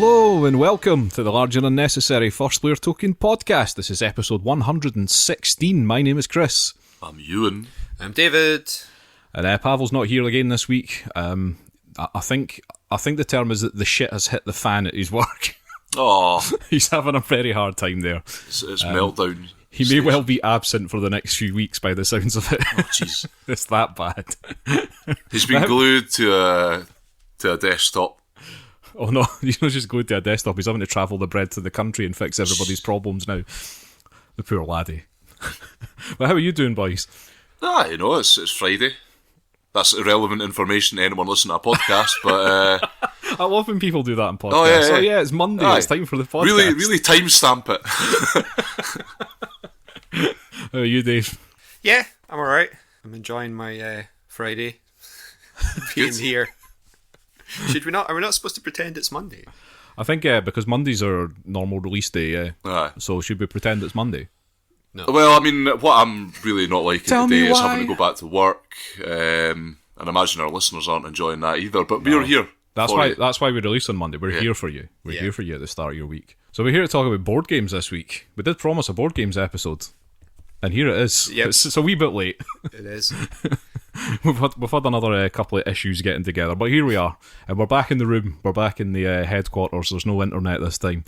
Hello and welcome to the Large and Unnecessary First Player Token podcast. This is episode 116. My name is Chris. I'm Euan. I'm David. And Pawel's not here again this week. I think the term is that the shit has hit the fan at his work. Oh, He's having a very hard time there. it's meltdown. He may well be absent for the next few weeks by the sounds of it. Oh, jeez. It's that bad. He's been glued to a desktop. Oh no, he's not just glued to a desktop. He's having to travel the breadth of the country and fix everybody's problems now. The poor laddie. Well, how are you doing, boys? It's Friday. That's irrelevant information to anyone listening to a podcast, but... I love when people do that in podcasts. Oh, yeah. It's Monday, It's time for the podcast. Really timestamp it. How are you, Dave? Yeah, I'm alright. I'm enjoying my Friday being here. Should we not? Are we not supposed to pretend it's Monday? I think, because Monday's our normal release day, so should we pretend it's Monday? No. Well, I mean, what I'm really not liking Tell today me is why. having to go back to work, and I imagine our listeners aren't enjoying that either, but we're here. That's why we release on Monday. We're here for you. We're Yeah. here for you at the start of your week. So we're here to talk about board games this week. We did promise a board games episode, and here it is. Yep. It's a wee bit late. It is. We've had another couple of issues getting together, but here we are, and we're back in the room. We're back in the headquarters. There's no internet this time.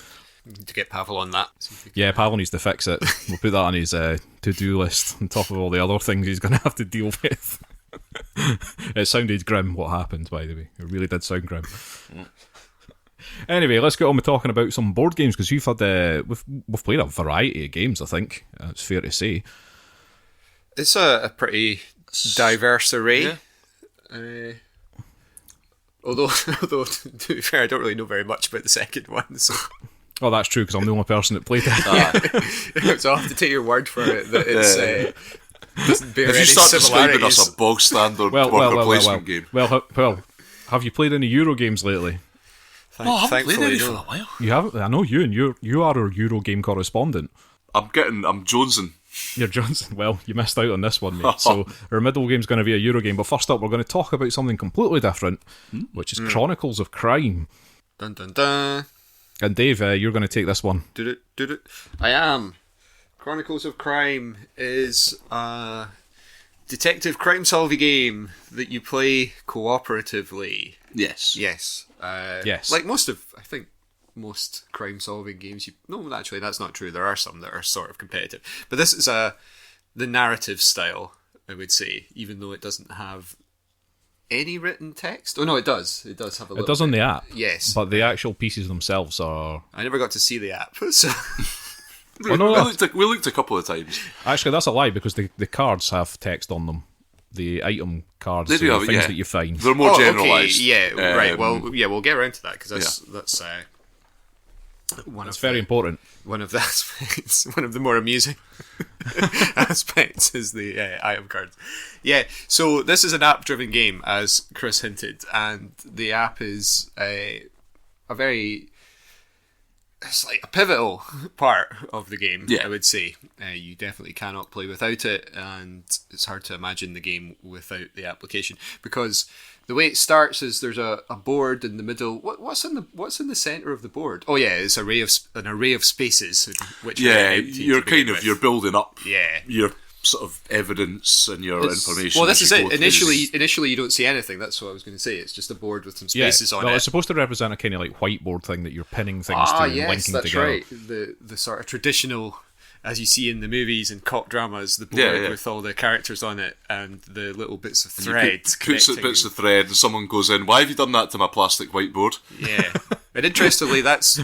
To get Pawel on that. Yeah, Pawel needs to fix it. We'll put that on his to-do list on top of all the other things he's going to have to deal with. It sounded grim what happened, by the way. It really did sound grim. Anyway, let's get on with talking about some board games, because we've played a variety of games, I think. It's fair to say. It's a pretty diverse array. Yeah. Although, to be fair, I don't really know very much about the second one, so... Oh, that's true, because I'm the only person that played it. So I'll have to take your word for it that it's... doesn't bear If any you start describing similarities. us a bog standard worker placement game. Well, have you played any Euro games lately? I haven't played Thankfully, any no. for a while. You haven't? I know you, and you are our Euro game correspondent. I'm jonesing. You're Johnson. Well, you missed out on this one, mate. So our middle game's going to be a Euro game. But first up, we're going to talk about something completely different, which is Chronicles of Crime. Dun dun dun. And Dave, you're going to take this one. Do it. I am. Chronicles of Crime is a detective crime-solving game that you play cooperatively. Yes. Yes. Yes. Like I think most crime-solving games. No, actually, that's not true. There are some that are sort of competitive. But this is the narrative style, I would say, even though it doesn't have any written text. Oh, no, it does. It does have a little It does on bit. the app. Yes. But the actual pieces themselves are... I never got to see the app, so... Oh, no. We looked a couple of times. Actually, that's a lie, because the cards have text on them. The item cards, They do the have, things yeah. that you find. They're more generalised. Okay, yeah, right. Well, yeah, we'll get around to that because that's one It's of very important. one of the aspects. One of the more amusing aspects is the item cards. Yeah, so this is an app-driven game, as Chris hinted, and the app is a very. It's like a pivotal part of the game, Yeah. I would say. You definitely cannot play without it, and it's hard to imagine the game without the application, because the way it starts is there's a board in the middle. What's in the center of the board? Oh yeah, it's an array of spaces. Which are empty you're to begin kind of with. you're building up Yeah. your sort of evidence and your information. Well, this as is you it. go through. Initially, you don't see anything. That's what I was going to say. It's just a board with some spaces on well, it. it's supposed to represent a kind of like whiteboard thing that you're pinning things to and linking that's together. right. The sort of traditional, as you see in the movies and cop dramas, the board Yeah. with all the characters on it and the little bits of You thread. puts connecting. bits of thread, and someone goes in. Why have you done that to my plastic whiteboard? Yeah, and interestingly, that's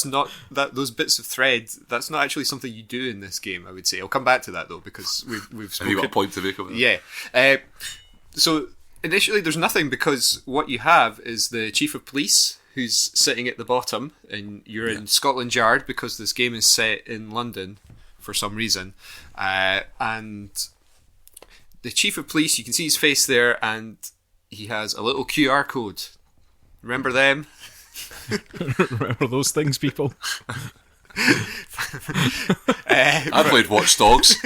not those bits of thread. That's not actually something you do in this game. I would say. I'll come back to that though, because we've Have spoken. you got a point to make of it? Yeah. So initially, there's nothing, because what you have is the chief of police who's sitting at the bottom, and you're in Scotland Yard because this game is set in London for some reason, and the chief of police, you can see his face there, and he has a little QR code. Remember them? Remember those things, people? I played Watch Dogs.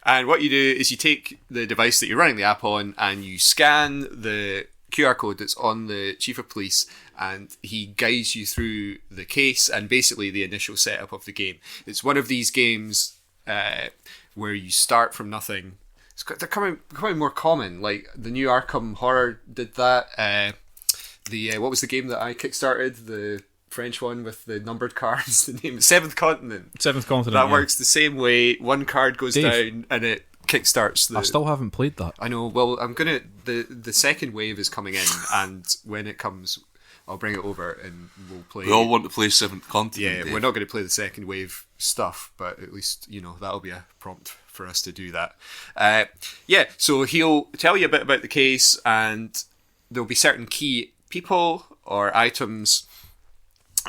And what you do is you take the device that you're running the app on and you scan the QR code that's on the chief of police, and he guides you through the case and basically the initial setup of the game. It's one of these games where you start from nothing. They're becoming more common. Like the new Arkham Horror did that. What was the game that I kickstarted? The French one with the numbered cards. The name is Seventh Continent. Seventh Continent. That works the same way. One card goes down and it kickstarts. I still haven't played that. I know. Well, I'm gonna. The second wave is coming in, and when it comes, I'll bring it over and we'll play. We all want to play Seventh Continent. Yeah, Dave. we're not going to play the second wave stuff, but at least that'll be a prompt for us to do that. So he'll tell you a bit about the case, and there'll be certain key people or items,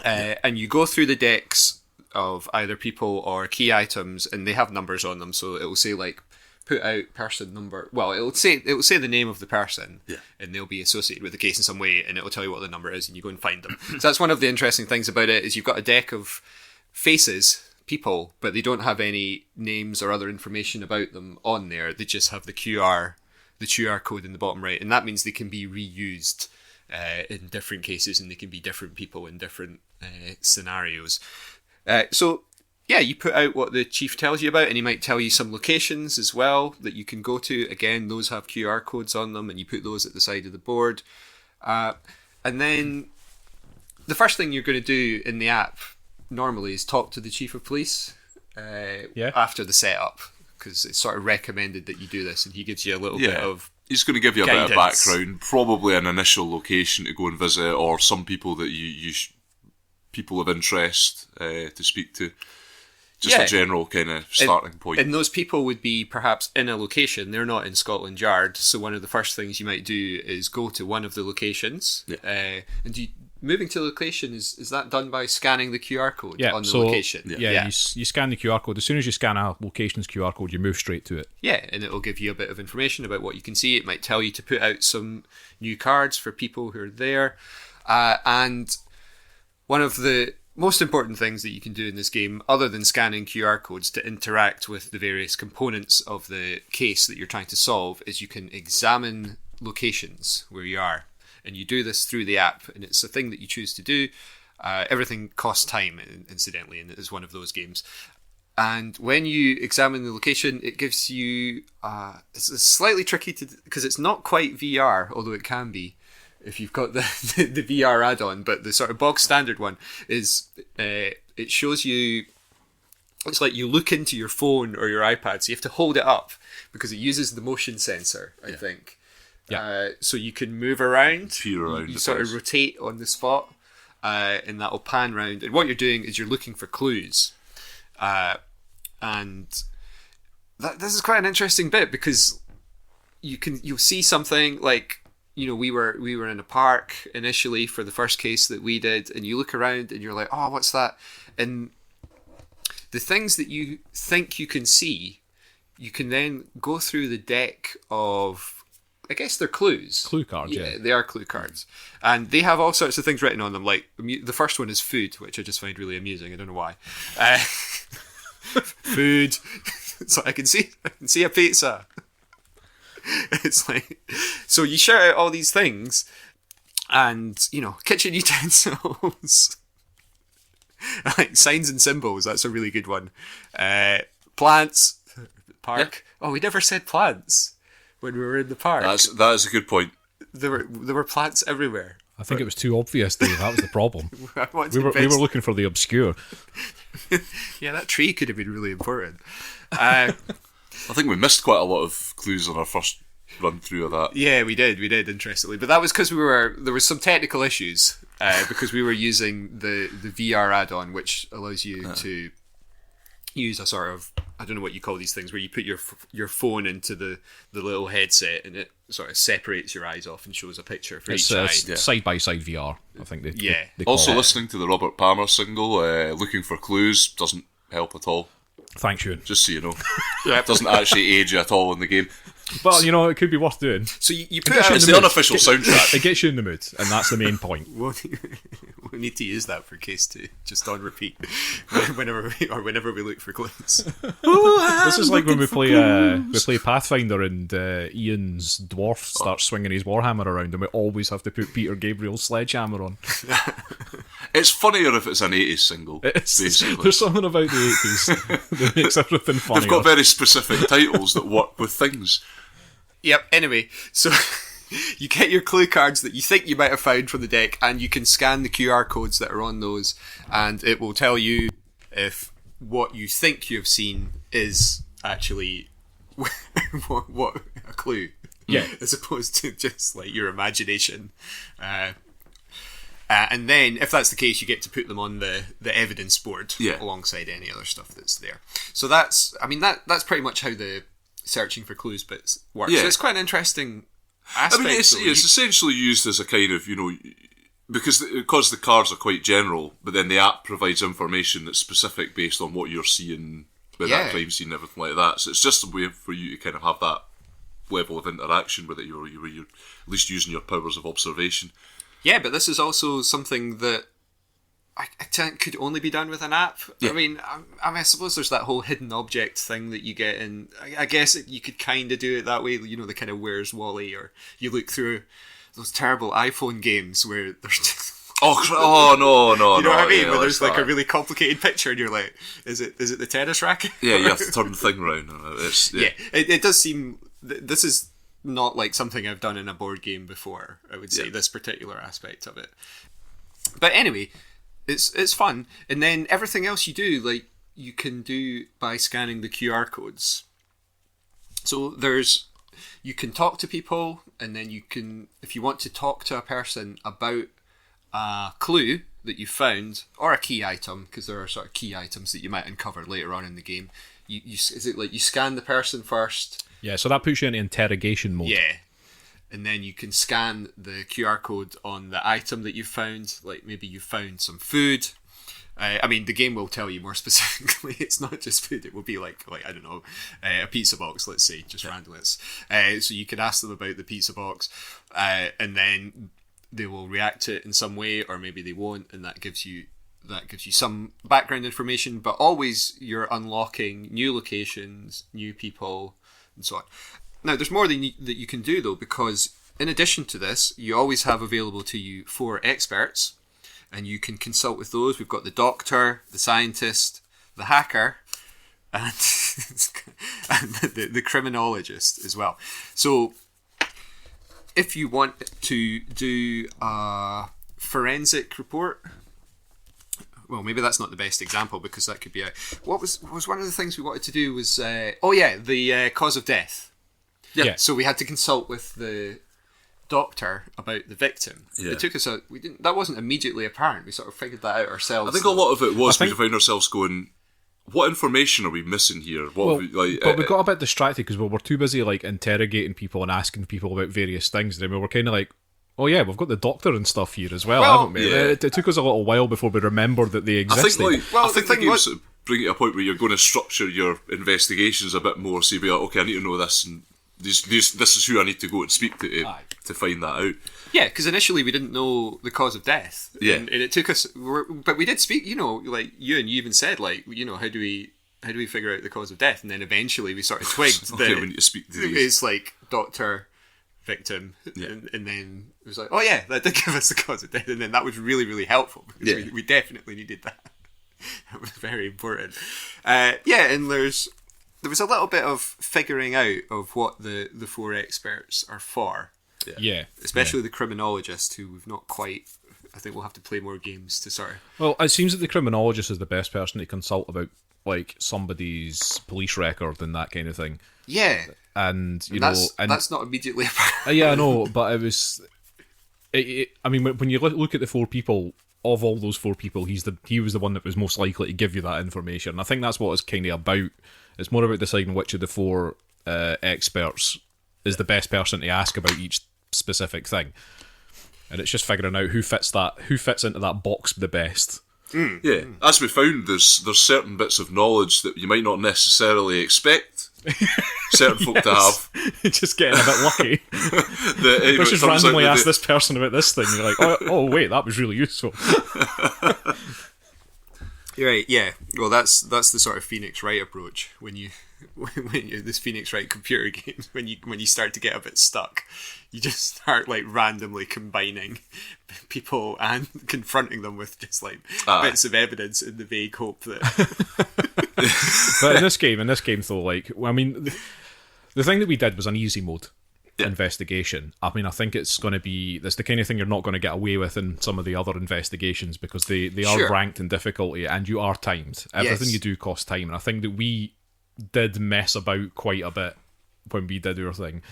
and you go through the decks of either people or key items, and they have numbers on them. So it will say like put out person number. Well, it will say the name of the person, and they'll be associated with the case in some way, and it will tell you what the number is, and you go and find them. So that's one of the interesting things about it, is you've got a deck of faces, people, but they don't have any names or other information about them on there. They just have the QR code in the bottom right, and that means they can be reused in different cases, and they can be different people in different scenarios. You put out what the chief tells you about, and he might tell you some locations as well that you can go to. Again, those have QR codes on them, and you put those at the side of the board. And then the first thing you're going to do in the app normally is talk to the chief of police after the setup, because it's sort of recommended that you do this, and he gives you a little bit of He's going to give you a guidance. bit of background, probably an initial location to go and visit, or some people that people of interest to speak to. Just a general kind of starting point. And those people would be perhaps in a location. They're not in Scotland Yard. So one of the first things you might do is go to one of the locations. Yeah. Moving to the location, is that done by scanning the QR code on the location? Yeah. You scan the QR code. As soon as you scan a location's QR code, you move straight to it. Yeah, and it will give you a bit of information about what you can see. It might tell you to put out some new cards for people who are there. And one of the most important things that you can do in this game, other than scanning QR codes to interact with the various components of the case that you're trying to solve, is you can examine locations where you are. And you do this through the app, and it's a thing that you choose to do. Everything costs time, incidentally, and it is one of those games. And when you examine the location, it gives you... it's slightly tricky because it's not quite VR, although it can be if you've got the VR add-on, but the sort of bog standard one is it shows you, it's like you look into your phone or your iPad, so you have to hold it up because it uses the motion sensor, I think. Yeah. So you can move around, you sort of rotate on the spot, and that'll pan round. And what you're doing is you're looking for clues. And this is quite an interesting bit, because you'll see something like, we were in a park initially for the first case that we did, and you look around and you're like, oh, what's that? And the things that you think you can see, you can then go through the deck of, I guess they're clues. Clue cards, yeah. They are clue cards. And they have all sorts of things written on them, like the first one is food, which I just find really amusing. I don't know why. Food. So I can see a pizza. It's like, so you shout out all these things, and kitchen utensils, like signs and symbols. That's a really good one. Plants, park. Yeah. Oh, we never said plants when we were in the park. That is a good point. There were plants everywhere. I think it was too obvious, Dave. That was the problem. we were looking for the obscure. Yeah, that tree could have been really important. I think we missed quite a lot of clues on our first run through of that. Yeah, we did, interestingly. But that was because there was some technical issues, because we were using the VR add-on, which allows you to use a sort of, I don't know what you call these things, where you put your phone into the little headset, and it sort of separates your eyes off and shows a picture for each eye. Side-by-side VR, I think they call also, it. Listening to the Robert Palmer single, looking for clues, doesn't help at all. Thanks, Euan. Just so you know. It doesn't actually age you at all in the game. But, it could be worth doing. So you put out... It's the unofficial soundtrack. It gets you in the mood, and that's the main point. When don't need to use that for case 2, just on repeat whenever we look for clues. This is like when we play Pathfinder and Ian's dwarf starts swinging his warhammer around, and we always have to put Peter Gabriel's sledgehammer on. It's funnier if it's an 80s single. Basically. There's something about the 80s that makes everything funnier. They've got very specific titles that work with things. Yep, anyway, so you get your clue cards that you think you might have found from the deck, and you can scan the QR codes that are on those, and it will tell you if what you think you've seen is actually what a clue. Yeah. As opposed to just like your imagination. And then, if that's the case, you get to put them on the evidence board alongside any other stuff that's there. So that's pretty much how the searching for clues bits works. Yeah. So it's quite an interesting aspect. It's essentially used as a kind of, because the cards are quite general, but then the app provides information that's specific based on what you're seeing with that crime scene and everything like that. So it's just a way for you to kind of have that level of interaction with it, where you're at least using your powers of observation. Yeah, but this is also something that I think could only be done with an app. Yeah. I suppose there's that whole hidden object thing that you get in. I guess you could kind of do it that way, the kind of Where's Wally, or you look through those terrible iPhone games where there's just... no. You know what I mean? Where there's like a really complicated picture and you're like, is it the tennis racket? Yeah, you have to turn the thing around. It does seem... This is not like something I've done in a board game before, I would say, this particular aspect of it. But anyway, it's fun. And then everything else you do, like, you can do by scanning the QR codes. So you can talk to people, and then you can, if you want to talk to a person about a clue that you found, or a key item, because there are sort of key items that you might uncover later on in the game, is it like you scan the person first? Yeah, so that puts you into interrogation mode. Yeah. And then you can scan the QR code on the item that you found. Like maybe you found some food. The game will tell you more specifically. It's not just food. It will be like I don't know, a pizza box, let's say, just randomly. So you can ask them about the pizza box, and then they will react to it in some way, or maybe they won't, and that gives you some background information. But always you're unlocking new locations, new people, and so on. Now, there's more that you can do, though, because in addition to this, you always have available to you 4 experts, and you can consult with those. We've got the doctor, the scientist, the hacker, and, and the criminologist as well. So, if you want to do a forensic report... Well, maybe that's not the best example, because that could be what was one of the things we wanted to do was the cause of death. Yeah. So we had to consult with the doctor about the victim. Yeah. It took us that wasn't immediately apparent. We sort of figured that out ourselves. I think a lot of it was we found ourselves going, what information are we missing here? But we got a bit distracted because we were too busy like interrogating people and asking people about various things. And then we were kind of like, oh yeah, we've got the doctor and stuff here as well, haven't we? Yeah. It took us a little while before we remembered that they existed. I think the game's bring it to a point where you're going to structure your investigations a bit more. So you'll be like, okay, I need to know this, and this is who I need to go and speak to find that out. Yeah, because initially we didn't know the cause of death. Yeah, and it took us, but we did speak. Like you even said, like, how do we figure out the cause of death? And then eventually we sort of twigged okay, that we need to speak to these. It's like doctor, victim, and then it was like, oh yeah, that did give us the cause of death, and then that was really, really helpful because we definitely needed that. That was very important. And there was a little bit of figuring out of what the 4 experts are for. Yeah. Especially the criminologist, who we've not quite... I think we'll have to play more games to sort of... Well, it seems that the criminologist is the best person to consult about, like, somebody's police record and that kind of thing. Yeah. And, that's not immediately apparent. Yeah, I know, but it was... when you look at the 4 people, of all those 4 people, he was the one that was most likely to give you that information. And I think that's what it's kind of about. It's more about deciding which of the 4 experts is the best person to ask about each specific thing, and it's just figuring out who fits into that box the best. Yeah, as we found, there's certain bits of knowledge that you might not necessarily expect certain folk to have. Just getting a bit lucky. Let's just randomly ask this person about this thing. You're like, oh wait, that was really useful. You're right, yeah. Well, that's the sort of Phoenix Wright approach when you this Phoenix Wright computer games when you start to get a bit stuck, you just start like randomly combining people and confronting them with just like bits of evidence in the vague hope that. But in this game though, like, I mean, the thing that we did was an easy mode. Investigation. I mean, I think it's going to be that's the kind of thing you're not going to get away with in some of the other investigations because they are ranked in difficulty and you are timed. Everything you do costs time, and I think that we did mess about quite a bit when we did our thing.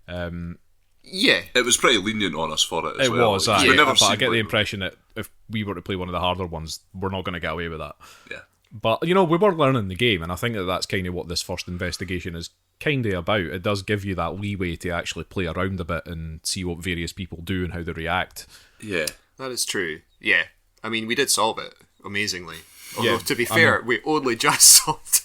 It was pretty lenient on us for it. It was, but I get the impression that if we were to play one of the harder ones, we're not going to get away with that. Yeah. But we were learning the game, and I think that's kind of what this first investigation is kind of about. It does give you that leeway to actually play around a bit and see what various people do and how they react. Yeah, that is true. Yeah, I mean, we did solve it amazingly. Although, to be fair, we only just solved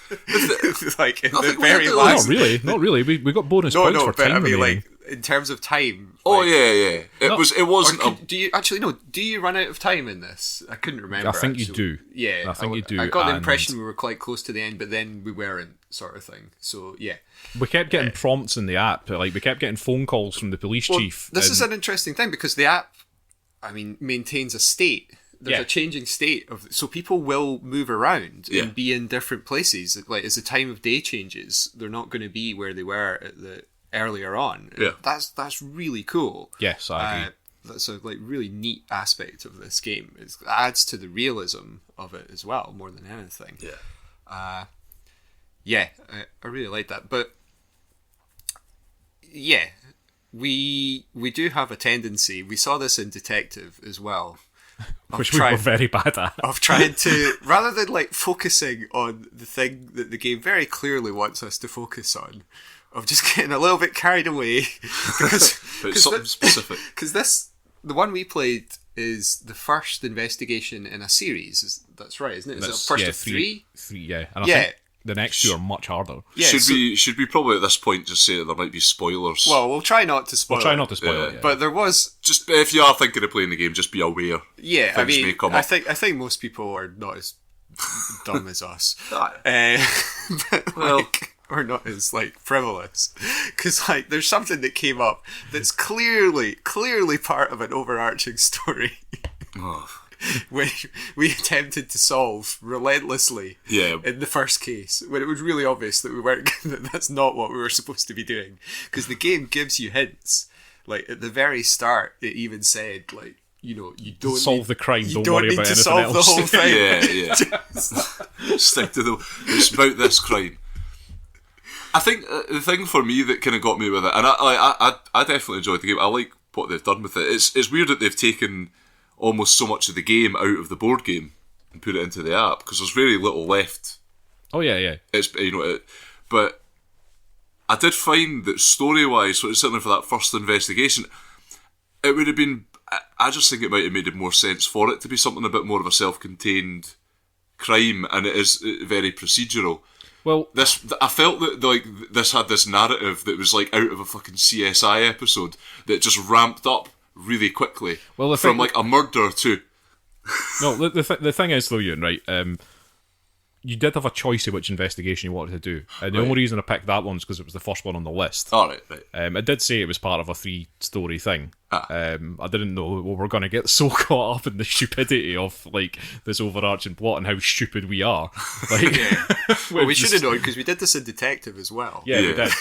it. Like in the very last. Not really. We got bonus points for time. I mean, like in terms of time. Oh yeah. It wasn't. Do you run out of time in this? I couldn't remember. I think you do. Yeah, I think you do. I got the impression we were quite close to the end, but then we weren't, sort of thing. So yeah, we kept getting prompts in the app. Like we kept getting phone calls from the police chief. This is an interesting thing because the app, I mean, maintains a state. There's a changing state of, so people will move around and be in different places. Like as the time of day changes, they're not going to be where they were at the earlier on. Yeah, that's really cool. Yes, I agree. That's a really neat aspect of this game. It adds to the realism of it as well, more than anything. Yeah, I really like that. But yeah, we do have a tendency. We saw this in Detective as well. Which we were very bad at. Of trying to, rather than like focusing on the thing that the game very clearly wants us to focus on, of just getting a little bit carried away. Because something specific. Because the one we played is the first investigation in a series. That's right, isn't it? Is it the first of three? Three, yeah. And I think the next two are much harder. Yeah, should we probably at this point just say that there might be spoilers? Well, we'll try not to spoil it. Yeah. But there was... Just, if you are thinking of playing the game, just be aware. Yeah, I mean, I think most people are not as dumb as us. Or not as, like, frivolous. Because, like, there's something that came up that's clearly part of an overarching story. Which we attempted to solve relentlessly in the first case, when it was really obvious that we weren't that that's not what we were supposed to be doing, because the game gives you hints. Like at the very start it even said, like, you don't solve the crime, don't worry about anything else. The whole thing. Yeah. Stick to it's about this crime. I think the thing for me that kind of got me with it, and I definitely enjoyed the game. I like what they've done with it. It's weird that they've taken almost so much of the game out of the board game and put it into the app, because there's very little left. Oh yeah. It's but I did find that story-wise, certainly for that first investigation, it would have been. I just think it might have made more sense for it to be something a bit more of a self-contained crime, and it is very procedural. Well, I felt that like this had this narrative that was like out of a fucking CSI episode that just ramped up really quickly. Well, from like a murder to... No, the thing is though, Euan, right? You did have a choice of which investigation you wanted to do, and the only reason I picked that one is because it was the first one on the list. All right. It did say it was part of a 3-story thing. I didn't know we were going to get so caught up in the stupidity of like this overarching plot and how stupid we are. Like, well, we should have known because we did this in Detective as well. Yeah, we did.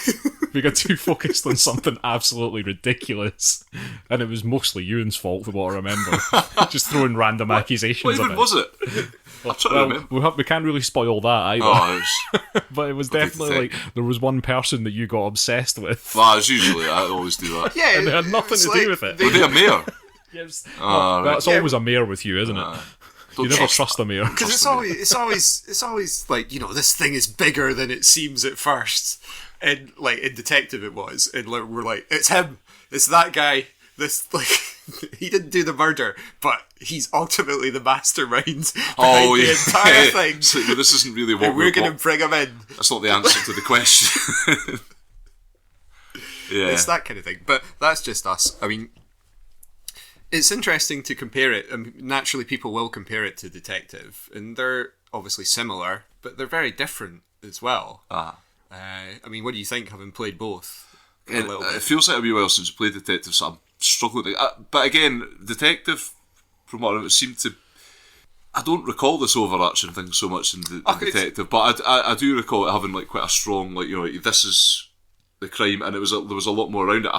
We got too focused on something absolutely ridiculous, and it was mostly Euan's fault, from what I remember. Just throwing random accusations. What even was it? We can't really spoil that either. But it was definitely like there was one person that you got obsessed with. Well, as usually, I always do that. Yeah, and it had nothing to do with it. Were they a mayor? Yes. That's always a mayor with you, isn't it? You never trust a mayor. Because it's always like, this thing is bigger than it seems at first. And like in Detective it was, and like, we're like, it's him, it's that guy. This like he didn't do the murder, but he's ultimately the mastermind behind the entire thing. So, this isn't really what we're going to bring him in. That's not the answer to the question. Yeah. It's that kind of thing. But that's just us. I mean, it's interesting to compare it. Naturally, people will compare it to Detective, and they're obviously similar, but they're very different as well. I mean, what do you think, having played both? It feels like a wee while since I played Detective, so I'm struggling. But again, Detective, from what it seemed to... I don't recall this overarching thing so much in Detective, but I do recall it having like quite a strong, like, you know, this is the crime, and there was a lot more around it.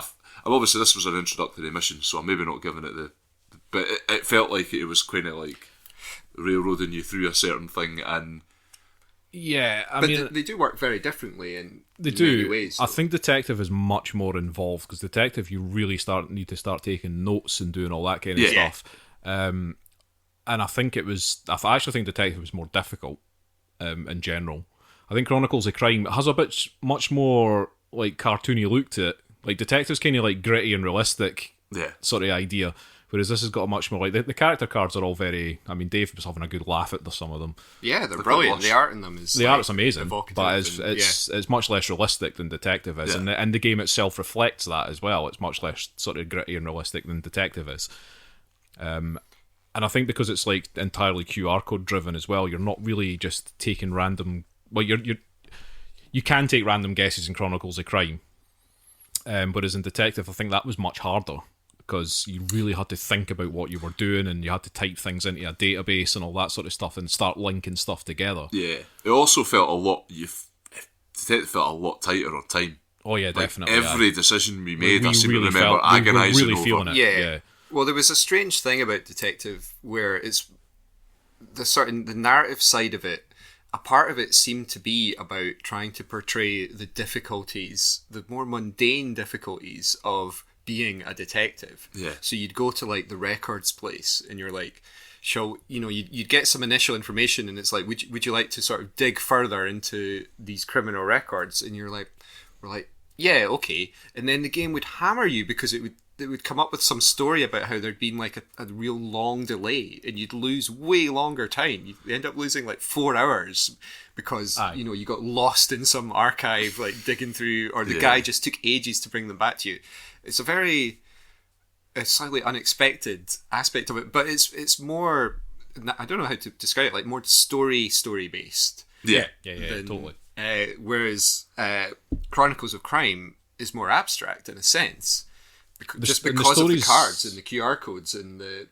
Obviously, this was an introductory mission, so I'm maybe not giving it but it felt like it was kind of like railroading you through a certain thing, and yeah, I but mean, they do work very differently in many ways. I think Detective is much more involved, because Detective, you really need to start taking notes and doing all that kind of stuff. And I think I actually think Detective was more difficult in general. I think Chronicles of Crime has a much more like cartoony look to it. Like Detective's kind of like gritty and realistic sort of idea, whereas this has got a much more like the character cards are all very. I mean, Dave was having a good laugh at some of them. Yeah, they're brilliant. The art in them is art's amazing, but it's much less realistic than Detective is, and the game itself reflects that as well. It's much less sort of gritty and realistic than Detective is. And I think because it's like entirely QR code driven as well, you're not really just taking random. Well, you can take random guesses in Chronicles of Crime, whereas in Detective, I think that was much harder, because you really had to think about what you were doing, and you had to type things into a database and all that sort of stuff, and start linking stuff together. Yeah, it also felt a lot. Detective felt a lot tighter on time. Oh yeah, definitely. Every decision we made, I seem to remember agonising over. Feeling it. Yeah. Well, there was a strange thing about Detective where it's the narrative side of it. A part of it seemed to be about trying to portray the difficulties, the more mundane difficulties of being a detective. Yeah. So you'd go to like the records place, and you're like, you'd get some initial information, and it's like, would you like to sort of dig further into these criminal records? And we're like, yeah, okay. And then the game would hammer you, because it would come up with some story about how there'd been like a real long delay, and you'd lose way longer time. You'd end up losing like 4 hours because you got lost in some archive, like digging through, or the guy just took ages to bring them back to you. It's a slightly unexpected aspect of it, but it's more, I don't know how to describe it, like more story based. Yeah, totally. Whereas Chronicles of Crime is more abstract in a sense. Just because of the cards and the QR codes and the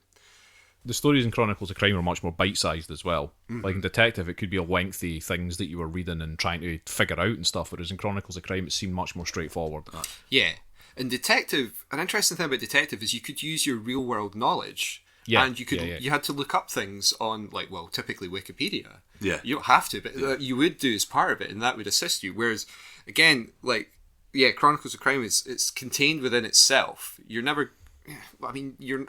stories in Chronicles of Crime are much more bite-sized as well. Mm-hmm. Like in Detective, it could be a lengthy things that you were reading and trying to figure out and stuff, whereas in Chronicles of Crime, it seemed much more straightforward. Yeah. And Detective, an interesting thing about Detective is you could use your real-world knowledge. Yeah. And you had to look up things on, like, well, typically Wikipedia. Yeah. You don't have to, but you would do as part of it, and that would assist you. Whereas, again, like, yeah, Chronicles of Crime it's contained within itself. You're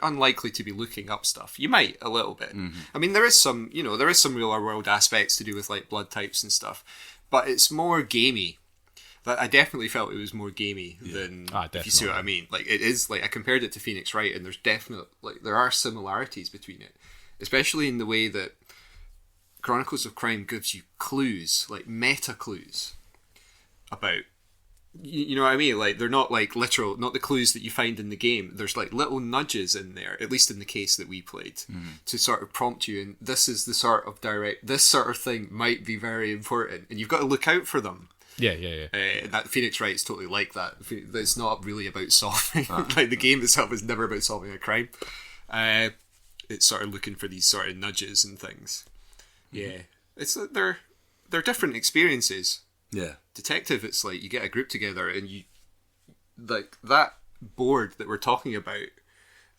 unlikely to be looking up stuff. You might a little bit. Mm-hmm. I mean, there is some real world aspects to do with like blood types and stuff, but it's more gamey. That I definitely felt it was more gamey than if you see what I mean. Like it is like I compared it to Phoenix Wright, and there are similarities between it, especially in the way that Chronicles of Crime gives you clues, like meta clues about. You know what I mean? Like they're not like literal, not the clues that you find in the game. There's like little nudges in there, at least in the case that we played, to sort of prompt you. And this is the sort of this sort of thing might be very important, and you've got to look out for them. Yeah. That Phoenix Wright is totally like that. It's not really about solving. Like the game itself is never about solving a crime. It's sort of looking for these sort of nudges and things. Yeah, it's they're different experiences. Yeah. Detective, it's like you get a group together and you like that board that we're talking about,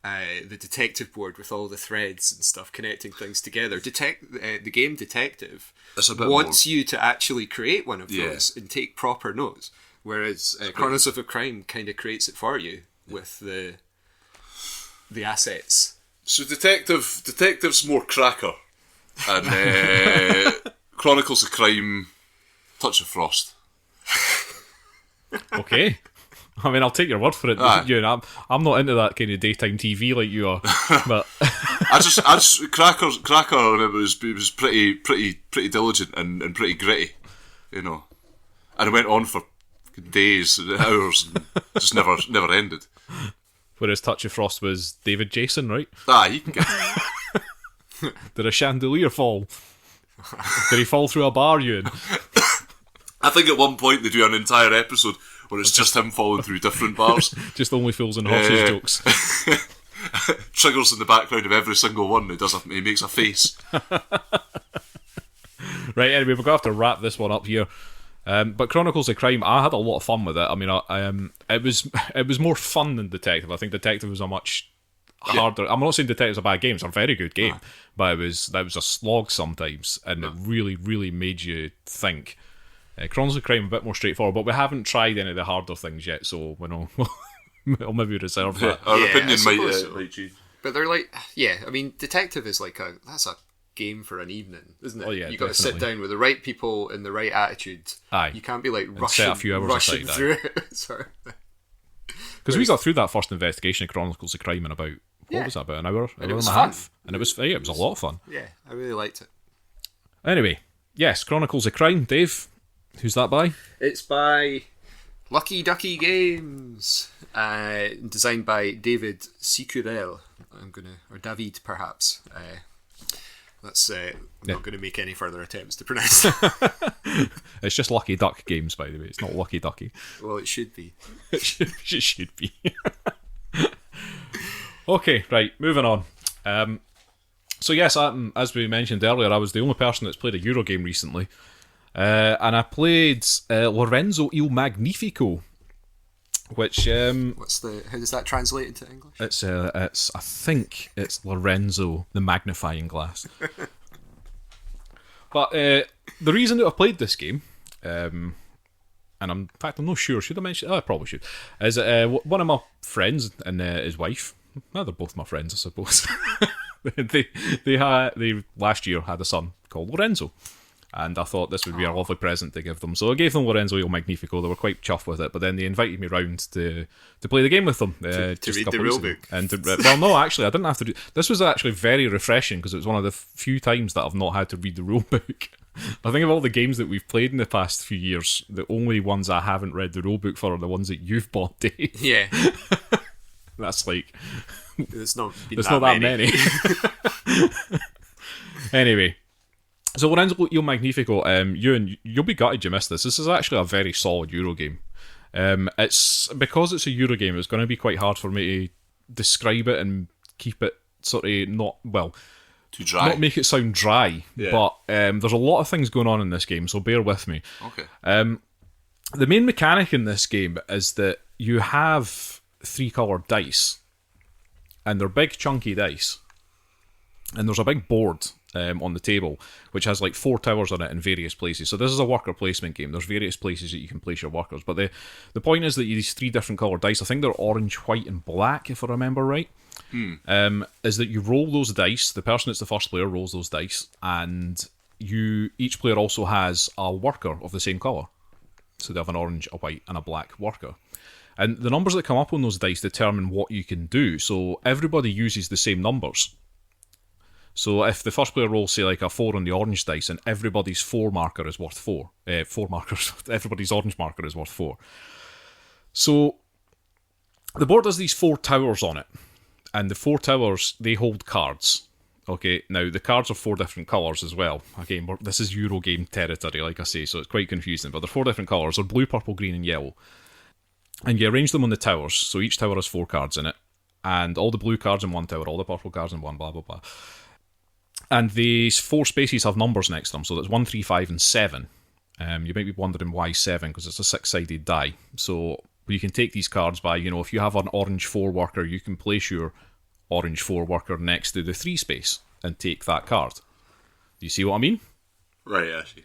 the detective board with all the threads and stuff connecting things together. The game Detective wants you to actually create one of those and take proper notes, whereas Chronicles of Crime kind of creates it for you with the assets. So Detective's more cracker, and Chronicles of Crime, touch of frost. Okay. I mean, I'll take your word for it. Euan, I'm not into that kind of daytime TV like you are. But I just Cracker. I remember was pretty diligent and pretty gritty, you know, and it went on for days, and hours, and just never ended. Whereas Touch of Frost was David Jason, right? You can get. Did a chandelier fall? Did he fall through a bar, Euan? I think at one point they do an entire episode where it's just him falling through different bars. Just only fools and horses jokes. Triggers in the background of every single one. He makes a face. Right, anyway, we're going to have to wrap this one up here. But Chronicles of Crime, I had a lot of fun with it. I mean, it was more fun than Detective. I think Detective was a much harder. I'm not saying Detective's a bad game; it's a very good game, but that was a slog sometimes, and it really, really made you think. Chronicles of Crime a bit more straightforward, but we haven't tried any of the harder things yet, so I'll maybe reserve that. Our opinion might change. But they're like, I mean, Detective is like that's a game for an evening, isn't it? Oh, yeah, you got to sit down with the right people in the right attitude. Aye. You can't be like And rushing, set a few hours rushing aside, through it. Sorry. Because we got through that first investigation of Chronicles of Crime in about was that, about an hour and a half, and it was a lot of fun. Yeah, I really liked it. Anyway, yes, Chronicles of Crime. Dave, who's that by? It's by Lucky Ducky Games, designed by David Sicurel. Or David, perhaps. I'm not going to make any further attempts to pronounce it. It's just Lucky Duck Games, by the way. It's not Lucky Ducky. Well, it should be. It should be. Okay, right, moving on. So yes, as we mentioned earlier, I was the only person that's played a Eurogame recently. And I played Lorenzo Il Magnifico, which how does that translate into English? It's I think it's Lorenzo the Magnifying Glass. But the reason that I played this game, and in fact I'm not sure, should I mention? I probably should. Is one of my friends and his wife. Well, they're both my friends, I suppose. they last year had a son called Lorenzo. And I thought this would be a lovely present to give them. So I gave them Lorenzo Il Magnifico. They were quite chuffed with it. But then they invited me round to play the game with them. To read the rulebook. And well, no, actually, I didn't have to do... This was actually very refreshing because it was one of the few times that I've not had to read the rulebook. I think of all the games that we've played in the past few years, the only ones I haven't read the rulebook for are the ones that you've bought, Dave. Yeah. That's like... There's not that many. Anyway... So Lorenzo Il Magnifico, Euan, you'll be gutted you missed this. This is actually a very solid Eurogame. It's because it's a Eurogame, it's going to be quite hard for me to describe it and keep it sort of too dry. Not make it sound dry. Yeah. But there's a lot of things going on in this game, so bear with me. Okay. The main mechanic in this game is that you have 3-coloured dice, and they're big chunky dice, and there's a big board on the table, which has like 4 towers on it in various places. So this is a worker placement game. There's various places that you can place your workers. But the point is that these 3 different coloured dice, I think they're orange, white and black, if I remember right, is that you roll those dice. The person that's the first player rolls those dice, and each player also has a worker of the same colour. So they have an orange, a white and a black worker. And the numbers that come up on those dice determine what you can do. So everybody uses the same numbers. So if the first player rolls, say, like a 4 on the orange dice, and everybody's 4 marker is worth 4. 4 markers. Everybody's orange marker is worth 4. So the board has these 4 towers on it. And the 4 towers, they hold cards. Okay, now the cards are 4 different colours as well. Again, this is Eurogame territory, like I say, so it's quite confusing. But they're 4 different colours. They're blue, purple, green and yellow. And you arrange them on the towers. So each tower has 4 cards in it. And all the blue cards in one tower, all the purple cards in one, blah, blah, blah. And these 4 spaces have numbers next to them, so that's 1, 3, 5, and 7. You might be wondering why 7, because it's a 6-sided die. So you can take these cards by, if you have an orange 4 worker, you can place your orange 4 worker next to the 3 space and take that card. Do you see what I mean? Right, I see.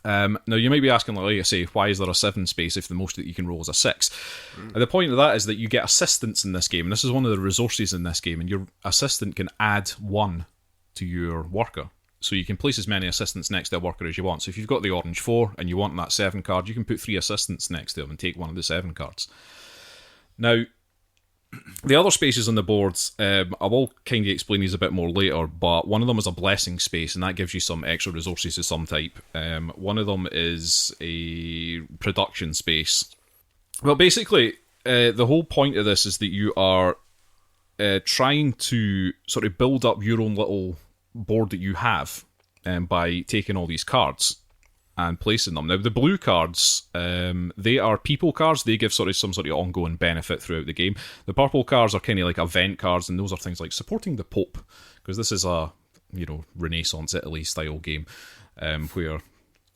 Now, you might be asking, like I say, why is there a 7 space if the most that you can roll is a 6? And the point of that is that you get assistants in this game, and this is one of the resources in this game, and your assistant can add 1 to your worker. So you can place as many assistants next to a worker as you want. So if you've got the orange 4 and you want that 7 card, you can put 3 assistants next to them and take one of the 7 cards. Now, the other spaces on the board, I will kind of explain these a bit more later, but one of them is a blessing space, and that gives you some extra resources of some type. One of them is a production space. Well, basically, the whole point of this is that you are trying to sort of build up your own little board that you have by taking all these cards and placing them. Now, the blue cards, they are people cards. They give some sort of ongoing benefit throughout the game. The purple cards are kind of like event cards, and those are things like supporting the Pope, because this is a Renaissance Italy style game where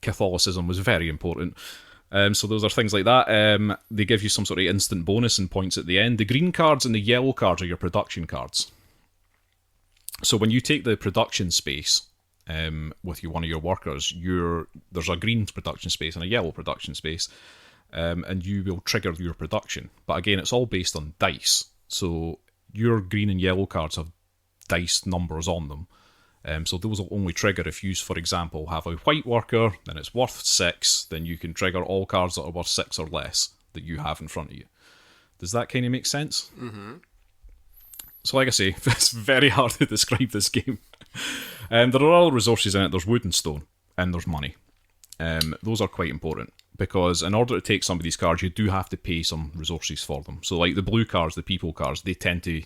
Catholicism was very important. So those are things like that. They give you some sort of instant bonus and points at the end. The green cards and the yellow cards are your production cards. So when you take the production space with one of your workers, there's a green production space and a yellow production space, and you will trigger your production. But again, it's all based on dice. So your green and yellow cards have dice numbers on them. So those will only trigger if you, for example, have a white worker, then it's worth 6, then you can trigger all cards that are worth 6 or less that you have in front of you. Does that kind of make sense? Mm-hmm. So like I say, it's very hard to describe this game. There are other resources in it. There's wood and stone, and there's money. Those are quite important, because in order to take some of these cards, you do have to pay some resources for them. So like the blue cards, the people cards, they tend to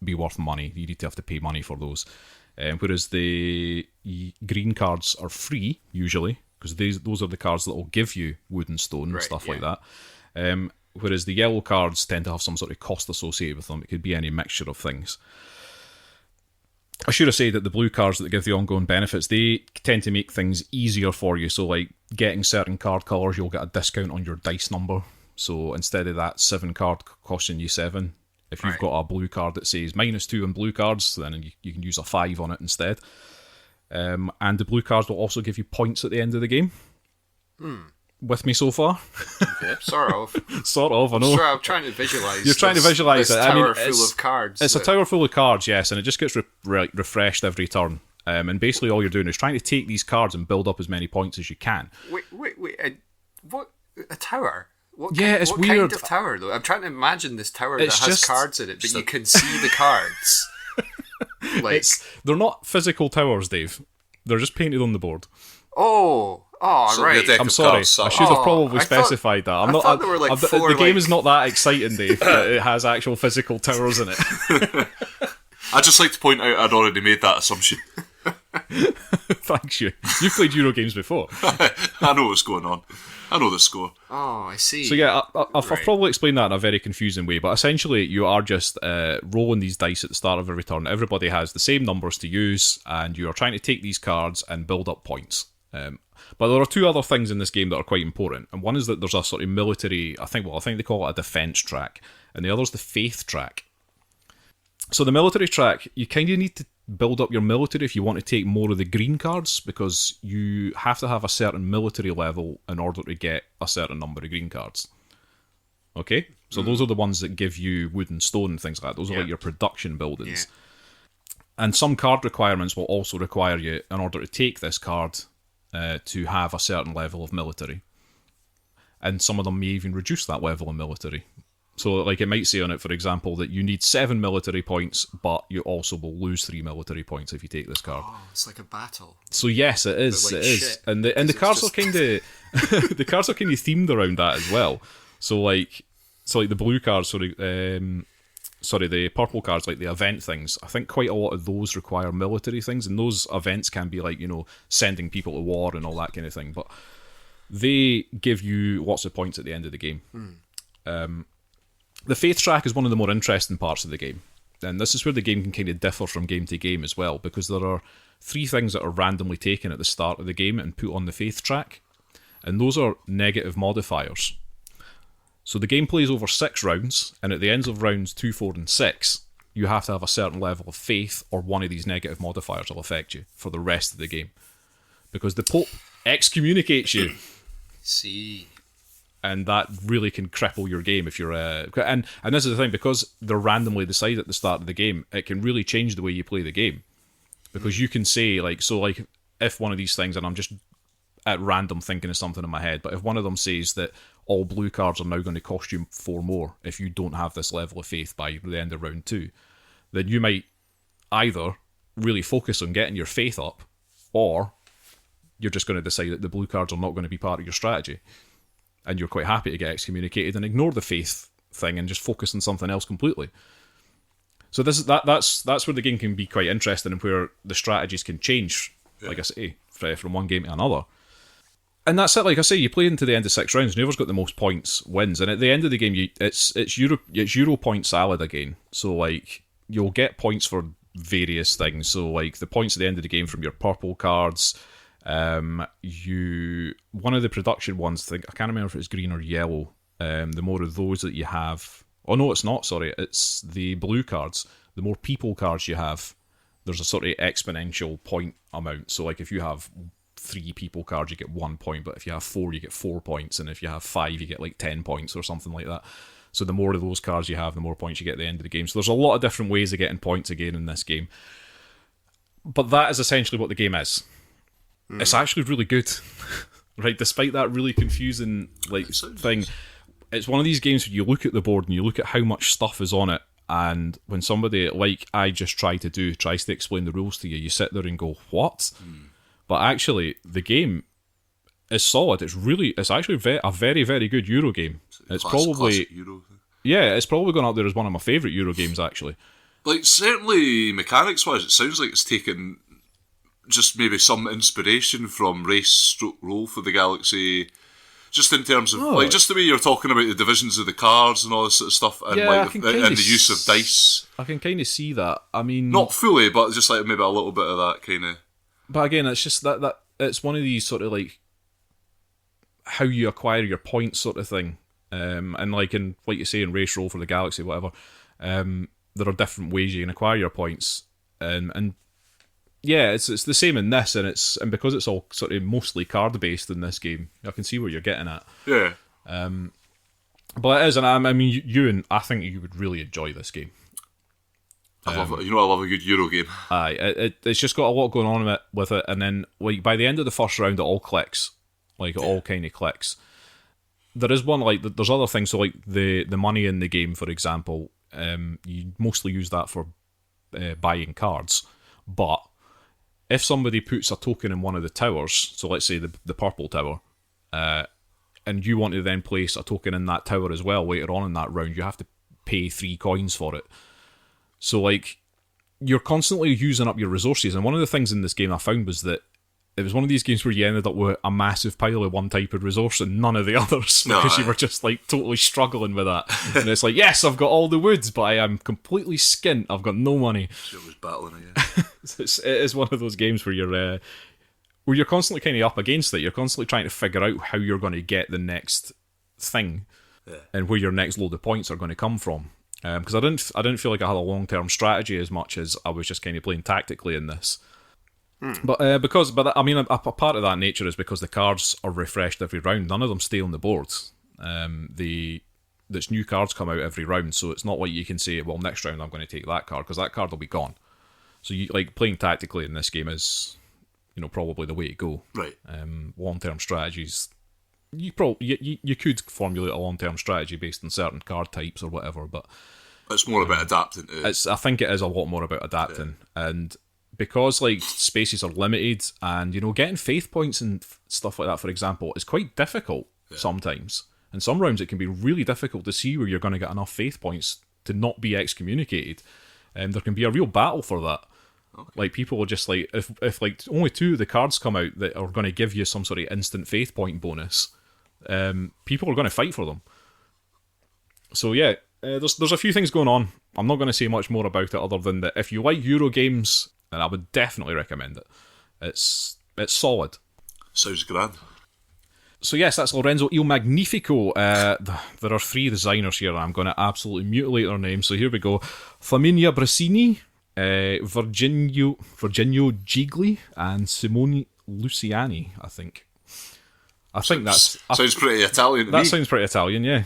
be worth money. You need to have to pay money for those. Whereas the green cards are free, usually, because those are the cards that will give you wood and stone and stuff like that. Whereas the yellow cards tend to have some sort of cost associated with them. It could be any mixture of things. I should have said that the blue cards that give the ongoing benefits, they tend to make things easier for you. So like getting certain card colours, you'll get a discount on your dice number. So instead of that 7 card costing you 7, if you've got a blue card that says -2 on blue cards, then you can use a 5 on it instead. And the blue cards will also give you points at the end of the game. With me so far? Okay, sort of. Sort of, I know. Sorry, I'm trying to visualise. You're trying to visualise it. Tower full of cards. It's a tower full of cards, yes, and it just gets refreshed every turn. And basically all you're doing is trying to take these cards and build up as many points as you can. Wait. What? A tower? What it's what weird. Kind of tower, though? I'm trying to imagine this tower that has cards in it, but you can see the cards. They're not physical towers, Dave. They're just painted on the board. Oh, right. I'm sorry. I should have probably specified that. I thought there were like four, the game is not that exciting, Dave, but it has actual physical towers in it. I'd just like to point out I'd already made that assumption. Thanks, you. You've played Eurogames before. I know what's going on. I know the score. Oh, I see. So yeah, I've probably explained that in a very confusing way, but essentially you are just rolling these dice at the start of every turn. Everybody has the same numbers to use, and you are trying to take these cards and build up points. But there are 2 other things in this game that are quite important, and one is that there's a sort of military, I think they call it a defence track, and the other is the faith track. So the military track, you kind of need to build up your military if you want to take more of the green cards, because you have to have a certain military level in order to get a certain number of green cards. Okay? So those are the ones that give you wood and stone and things like that. Those are like your production buildings. Yeah. And some card requirements will also require you, in order to take this card, to have a certain level of military. And some of them may even reduce that level of military. So, like, it might say on it, for example, that you need 7 military points, but you also will lose 3 military points if you take this card. Oh, it's like a battle. So yes, it is. Like it is, and the cards are kind of the cards are kind of themed around that as well. So like the blue cards, the purple cards, like the event things. I think quite a lot of those require military things, and those events can be like sending people to war and all that kind of thing. But they give you lots of points at the end of the game. The faith track is one of the more interesting parts of the game. And this is where the game can kind of differ from game to game as well, because there are 3 things that are randomly taken at the start of the game and put on the faith track. And those are negative modifiers. So the game plays over 6 rounds, and at the ends of rounds 2, 4, and 6, you have to have a certain level of faith, or one of these negative modifiers will affect you for the rest of the game. Because the Pope excommunicates you. See. And that really can cripple your game if you're... And this is the thing, because they're randomly decided at the start of the game, it can really change the way you play the game. Because you can say, if one of these things, and I'm just at random thinking of something in my head, but if one of them says that all blue cards are now going to cost you 4 more if you don't have this level of faith by the end of round 2, then you might either really focus on getting your faith up, or you're just going to decide that the blue cards are not going to be part of your strategy, and you're quite happy to get excommunicated and ignore the faith thing and just focus on something else completely. So that's where the game can be quite interesting, and where the strategies can change, like I say, from one game to another. And that's it. Like I say, you play into the end of 6 rounds, and whoever's got the most points wins. And at the end of the game, it's Euro point salad again. So like you'll get points for various things. So like the points at the end of the game from your purple cards. One of the production ones, I can't remember if it's green or yellow. The more of those that you have. Oh no, it's not. Sorry, it's the blue cards. The more people cards you have, there's a sort of exponential point amount. So like if you have 3 people cards, you get 1 point, but if you have 4, you get 4 points, and if you have 5, you get like 10 points or something like that. So the more of those cards you have, the more points you get at the end of the game. So there's a lot of different ways of getting points again in this game. But that is essentially what the game is. It's actually really good, right? Despite that really confusing thing, it's one of these games where you look at the board and you look at how much stuff is on it, and when somebody, like I just tries to explain the rules to you, you sit there and go, what? But actually, the game is solid. It's actually a very, very good Euro game. It's probably Euro. Yeah, it's probably gone up there as one of my favourite Euro games, actually. Like, certainly mechanics-wise, it sounds like it's taken just maybe some inspiration from Roll for the Galaxy, just in terms of like just the way you're talking about the divisions of the cards and all this sort of stuff, and and the use of dice. I can kind of see that. I mean, not fully, but just like maybe a little bit of that kind of. But again, it's just that it's one of these sort of like how you acquire your points sort of thing, and like you say in Roll for the Galaxy, whatever. There are different ways you can acquire your points, and yeah, it's the same in this, and because it's all sort of mostly card based in this game, I can see where you're getting at. Yeah. But it is, and I mean, Euan, I think you would really enjoy this game. I love it. I love a good Euro game. Aye, it's just got a lot going on with it, and then like by the end of the first round, it all clicks. Like it all kind of clicks. There is one there's other things. So like the money in the game, for example, you mostly use that for buying cards, but if somebody puts a token in one of the towers, so let's say the purple tower, and you want to then place a token in that tower as well later on in that round, you have to pay 3 coins for it. So like you're constantly using up your resources, and one of the things in this game I found was that it was one of these games where you ended up with a massive pile of one type of resource and none of the others, because you were just like totally struggling with that. And it's like, yes, I've got all the woods, but I am completely skint. I've got no money. So it was battling again. It is one of those games where you're constantly kind of up against it. You're constantly trying to figure out how you're going to get the next thing, and where your next load of points are going to come from. Because I didn't feel like I had a long-term strategy as much as I was just kind of playing tactically in this. But I mean, a part of that nature is because the cards are refreshed every round. None of them stay on the board. There's new cards come out every round, so it's not like you can say, well, next round I'm going to take that card, because that card will be gone. So you like playing tactically in this game is, probably the way to go. Right. Long-term strategies. You could formulate a long-term strategy based on certain card types or whatever, but it's more about adapting to it. I think it is a lot more about adapting, and because like spaces are limited, and getting faith points and stuff like that, for example, is quite difficult sometimes. In some rounds it can be really difficult to see where you're going to get enough faith points to not be excommunicated, and there can be a real battle for that. Okay. Like people are just like, if like only 2 of the cards come out that are going to give you some sort of instant faith point bonus, people are going to fight for them. So yeah, there's a few things going on. I'm not going to say much more about it other than that if you like Euro games, then I would definitely recommend it. It's solid. Sounds grand. So yes, that's Lorenzo Il Magnifico. There are 3 designers here, and I'm going to absolutely mutilate their names. So here we go: Flaminia Brasini, Virginio Gigli, and Simone Luciani. I think that's sounds pretty Italian. That sounds pretty Italian, yeah.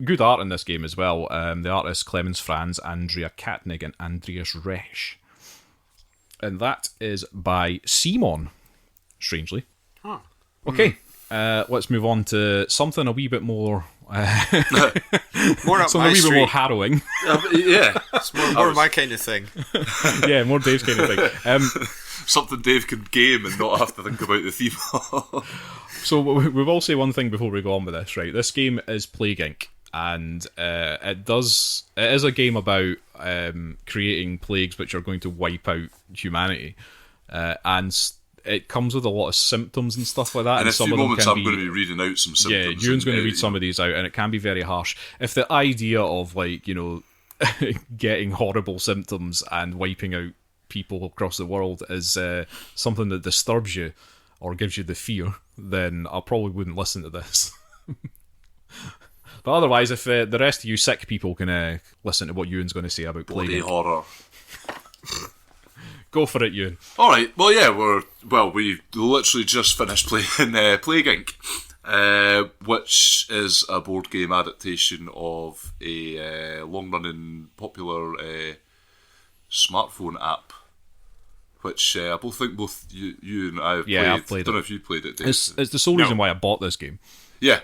Good art in this game as well. The artists Clemens Franz, Andrea Katnig, and Andreas Resch. And that is by Simon, strangely. Huh. Okay. let's move on to something a wee bit more... More up something my a wee street. bit more harrowing. Yeah. It's more my kind of thing. Yeah, more Dave's kind of thing. Something Dave can game and not have to think about the theme. So we will say one thing before we go on with this, right? This game is Plague Inc. And it is a game about creating plagues which are going to wipe out humanity. And it comes with a lot of symptoms and stuff like that. In a some few of them moments, can I'm going to be reading out some symptoms. Yeah, Euan's going to read some of these out, and it can be very harsh. If the idea of, getting horrible symptoms and wiping out people across the world is something that disturbs you or gives you the fear, then I probably wouldn't listen to this. But otherwise, if the rest of you sick people can listen to what Euan's going to say about Plague Bloody Inc. horror. Go for it, Euan. All right. Well, yeah, we literally just finished playing Plague Inc., which is a board game adaptation of a long-running popular smartphone app, which I think both you and I have played. I've played I don't know it. if you played it, Dave. It's the sole reason why I bought this game. Yeah.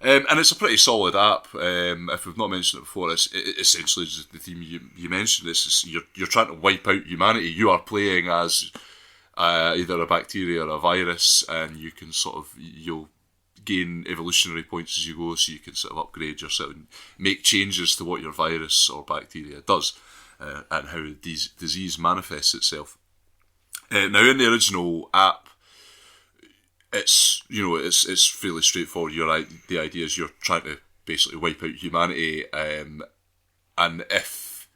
And it's a pretty solid app. If we've not mentioned it before, it's essentially just the theme you mentioned. It's you're trying to wipe out humanity. You are playing as either a bacteria or a virus, and you can you'll gain evolutionary points as you go, so you can sort of upgrade yourself and make changes to what your virus or bacteria does, and how disease manifests itself. Now, in the original app, it's fairly straightforward. The idea is you're trying to basically wipe out humanity, and if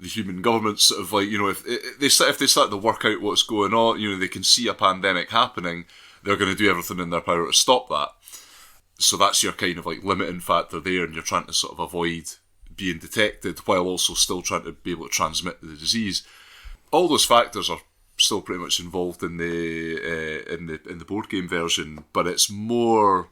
the human governments if they start to work out what's going on, they can see a pandemic happening, they're going to do everything in their power to stop that. So that's your kind of limiting factor there, and you're trying to sort of avoid being detected while also still trying to be able to transmit the disease. All those factors are still pretty much involved in the board game version, but it's more,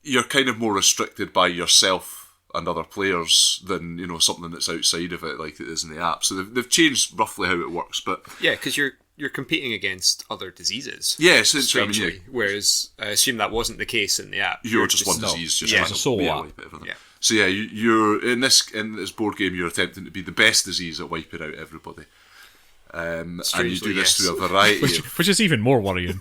you're kind of more restricted by yourself and other players than something that's outside of it, like it is in the app. So they've changed roughly how it works, but yeah, because you're competing against other diseses. Yeah, essentially. Whereas I assume that wasn't the case in the app. You're just one disease, just it's a solo app. Yeah. So yeah, you're in this board game, you're attempting to be the best disease at wiping out everybody. And you do this through a variety which is even more worrying.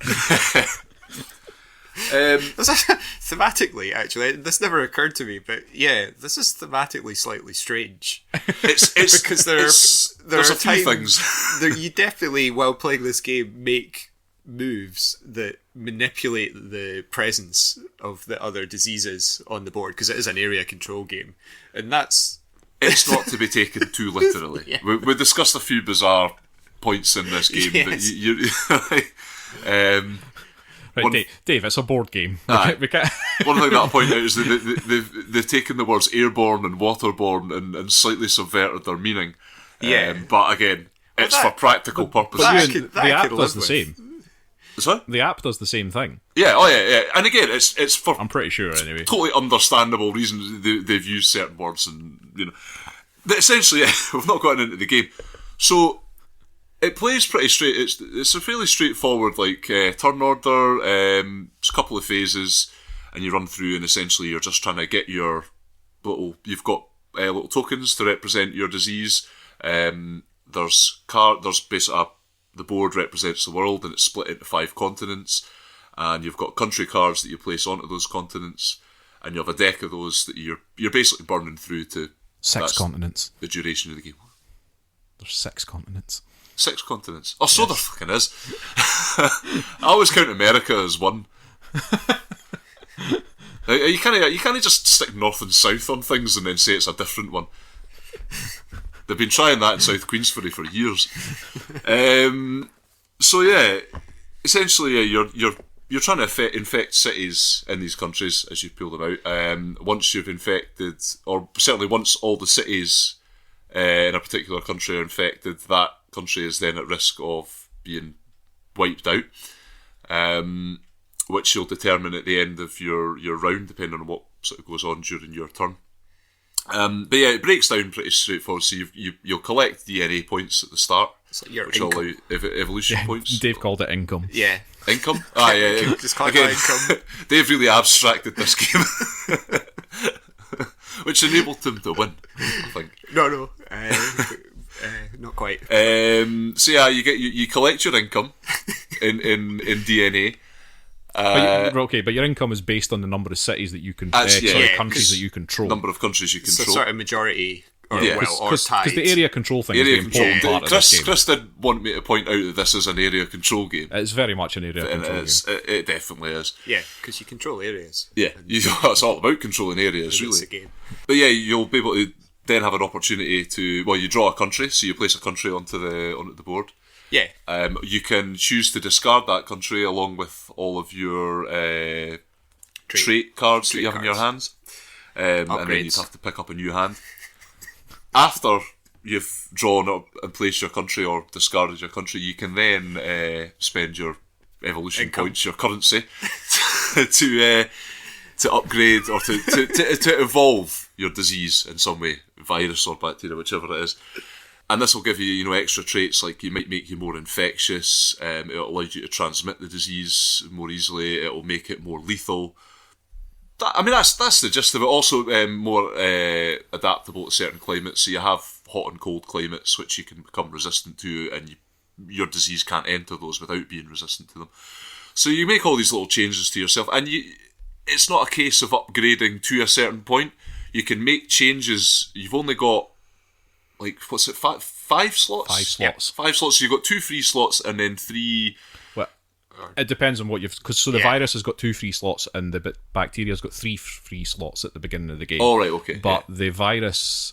Thematically, actually, this never occurred to me, but yeah, this is thematically slightly strange. It's because there's a few things. You definitely, while playing this game, make moves that manipulate the presence of the other diseases on the board, because it is an area control game, and that's... It's not to be taken too literally. Yeah. We discussed a few bizarre points in this game. Yes. That Dave, it's a board game. We can't... One thing that I'll point out is that they've taken the words airborne and waterborne and slightly subverted their meaning. But again, it's for practical purposes. The app does the same. Sorry? The app does the same thing. Yeah, yeah. And again, it's for... I'm pretty sure, anyway. Totally understandable reasons they've used certain words, and But essentially, we've not gotten into the game. So it plays pretty straight. It's a fairly straightforward turn order. It's a couple of phases, and you run through, and essentially you're just trying to get your little. You've got little tokens to represent your disease. There's basically the board represents the world, and it's split into 5 continents. And you've got country cards that you place onto those continents, and you have a deck of those that you're basically burning through to 6 continents. The duration of the game. There's 6 continents. 6 continents. Oh, so there fucking is. I always count America as one. You can't just stick north and south on things and then say it's a different one. They've been trying that in South Queensferry for years. So yeah, essentially, you're trying to infect cities in these countries as you pull them out. Once you've infected, or certainly once all the cities in a particular country are infected, that country is then at risk of being wiped out, which you'll determine at the end of your round, depending on what sort of goes on during your turn. But yeah, it breaks down pretty straightforward. So you'll collect DNA points at the start, it's like your which will allow evolution points. Dave called it income. Yeah. Income? Ah, yeah. Just call it income. They've really abstracted this game. Which enabled them to win, I think. No. Not quite. So yeah, you collect your income in DNA. But your income is based on the number of cities that you can, countries that you control. Number of countries you control. So sort of majority, or Yeah. or Because tied. the area control thing is the important part of this game. Chris did want me to point out that this is an area control game. It's very much an area And control game. it definitely is. Yeah, because you control areas. Yeah, it's all about controlling areas, It's really. a game. But yeah, you'll be able to then have an opportunity to, well, you draw a country, so you place a country onto the board. Yeah. You can choose to discard that country along with all of your trait cards that you have in your hands. And then you'd have to pick up a new hand. After you've drawn up and placed your country or discarded your country, you can then spend your evolution points, your currency, to upgrade or to evolve your disease in some way, virus or bacteria, whichever it is. And this will give you, extra traits, like it might make you more infectious, it'll allow you to transmit the disease more easily, it'll make it more lethal. That's the gist of it. Also, more adaptable to certain climates. So you have hot and cold climates, which you can become resistant to, and your disease can't enter those without being resistant to them. So you make all these little changes to yourself, and it's not a case of upgrading to a certain point. You can make changes. You've only got, like, what's it, five slots? 5 slots. 5 slots. So you've got 2 free slots and then 3... Well, it depends on what you've... Because the virus has got 2 free slots and the bacteria's got 3 free slots at the beginning of the game. Oh, right, okay. But the virus,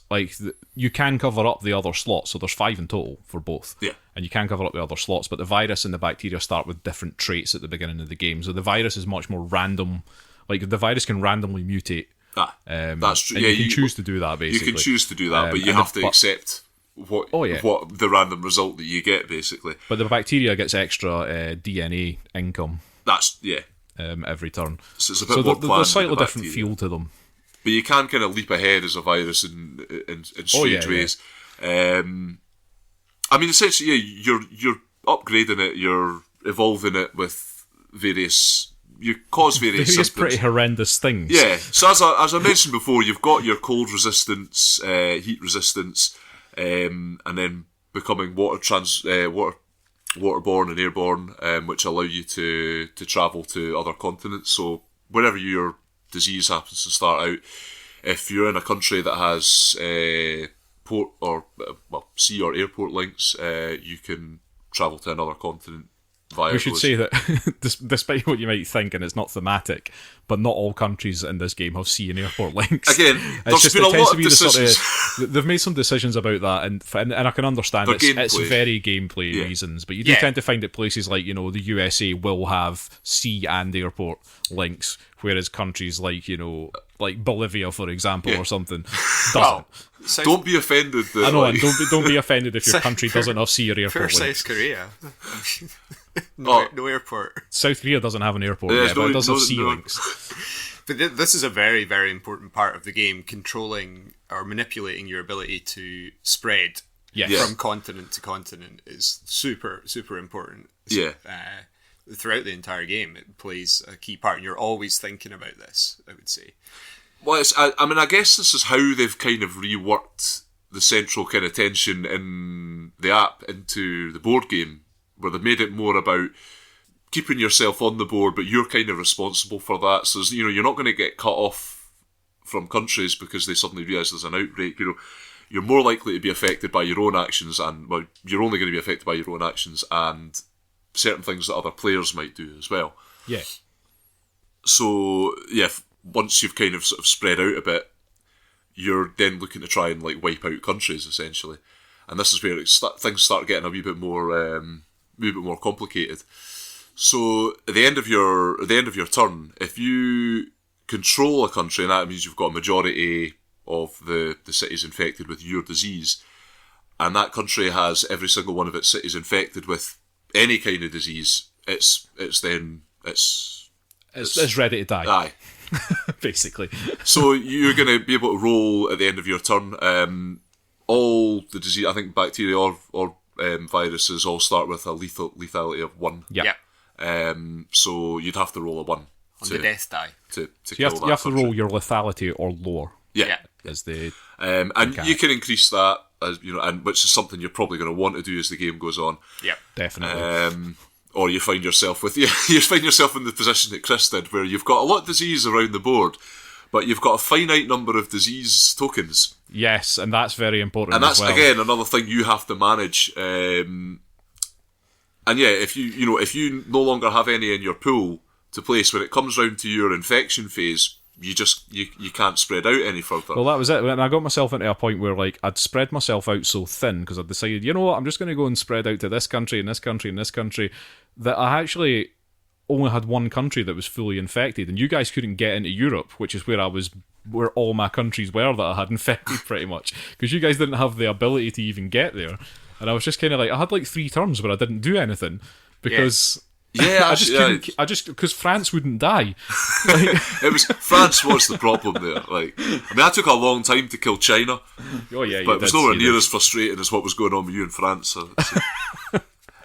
you can cover up the other slots, so there's 5 in total for both. Yeah. And you can cover up the other slots, but the virus and the bacteria start with different traits at the beginning of the game. So the virus is much more random. Like, the virus can randomly mutate. That's true. And you can choose to do that, basically. You can choose to do that, but you have to accept what the random result that you get, basically. But the bacteria gets extra DNA income. That's every turn. So it's a bit more planned. There's a slightly different feel to them. But you can kind of leap ahead as a virus in strange ways. Essentially, you're upgrading it, you're evolving it with various. You cause various symptoms. Pretty horrendous things. Yeah. So as I mentioned before, you've got your cold resistance, heat resistance, and then becoming waterborne and airborne, which allow you to travel to other continents. So wherever your disease happens to start out, if you're in a country that has port or sea or airport links, you can travel to another continent. We should say that, despite what you might think, and it's not thematic, but not all countries in this game have sea and airport links. Again, there's been a lot of decisions. They've made some decisions about that, and I can understand it's very gameplay reasons, but you do tend to find that places like, the USA will have sea and airport links, whereas countries like, like Bolivia, for example, or something, doesn't. Don't be offended. I know, and don't be offended if your country doesn't have sea or airport links. South Korea. No airport. South Korea doesn't have an airport yet, but it does have sea links. But this is a very, very important part of the game, controlling or manipulating your ability to spread from continent to continent is super, super important. Yeah. Throughout the entire game, it plays a key part, and you're always thinking about this, I would say. Well, I guess this is how they've kind of reworked the central kind of tension in the app into the board game, where they've made it more about keeping yourself on the board, but you're kind of responsible for that. So, you're not going to get cut off from countries because they suddenly realise there's an outbreak. You're more likely to be affected by your own actions, and you're only going to be affected by your own actions and certain things that other players might do as well. Yeah. So, once you've kind of sort of spread out a bit, you're then looking to try and wipe out countries, essentially. And this is where things start getting a wee bit more complicated. So at the end of your turn, if you control a country, and that means you've got a majority of the cities infected with your disease, and that country has every single one of its cities infected with any kind of disease, it's ready to die. Aye. Basically. So you're going to be able to roll at the end of your turn. All the disease, I think bacteria or viruses all start with a lethality of 1. Yeah. So you'd have to roll a 1 on the death die. to You kill have, that you have to country. roll your lethality or lore. Yeah. As the And mechanic. you can increase that, as you know, and which is something you're probably going to want to do as the game goes on. Yep. Definitely. Or you find yourself in the position that Chris did, where you've got a lot of disease around the board, but you've got a finite number of disease tokens. Yes, and that's very important. And that's as well. again another thing you have to manage. And yeah, if you no longer have any in your pool to place, when it comes round to your infection phase, you can't spread out any further. Well, that was it. And I got myself into a point where like I'd spread myself out so thin because I decided, you know what, I'm just going to go and spread out to this country and this country and this country, that I actually only had one country that was fully infected, and you guys couldn't get into Europe, which is where all my countries were that I had infected pretty much, because you guys didn't have the ability to even get there. And I was just kind of like, I had like 3 turns where I didn't do anything because I just couldn't. I just because France wouldn't die. France was the problem there. Like, I mean, I took a long time to kill China. Oh yeah, but it was nowhere near as frustrating as what was going on with you in France. So.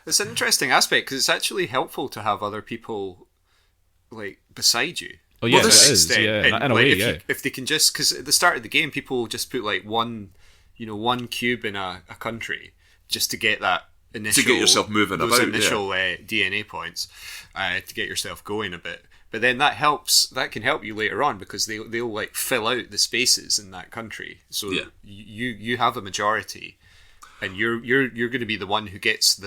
It's an interesting aspect because it's actually helpful to have other people like beside you. Oh yes, Well, it is. Yeah, And, in a like, way, if they can just, because at the start of the game, people will just put like one cube in a country just to get that initial, to get yourself moving those about, initial DNA points to get yourself going a bit. But then that can help you later on because they'll like fill out the spaces in that country. So you have a majority, and you're going to be the one who gets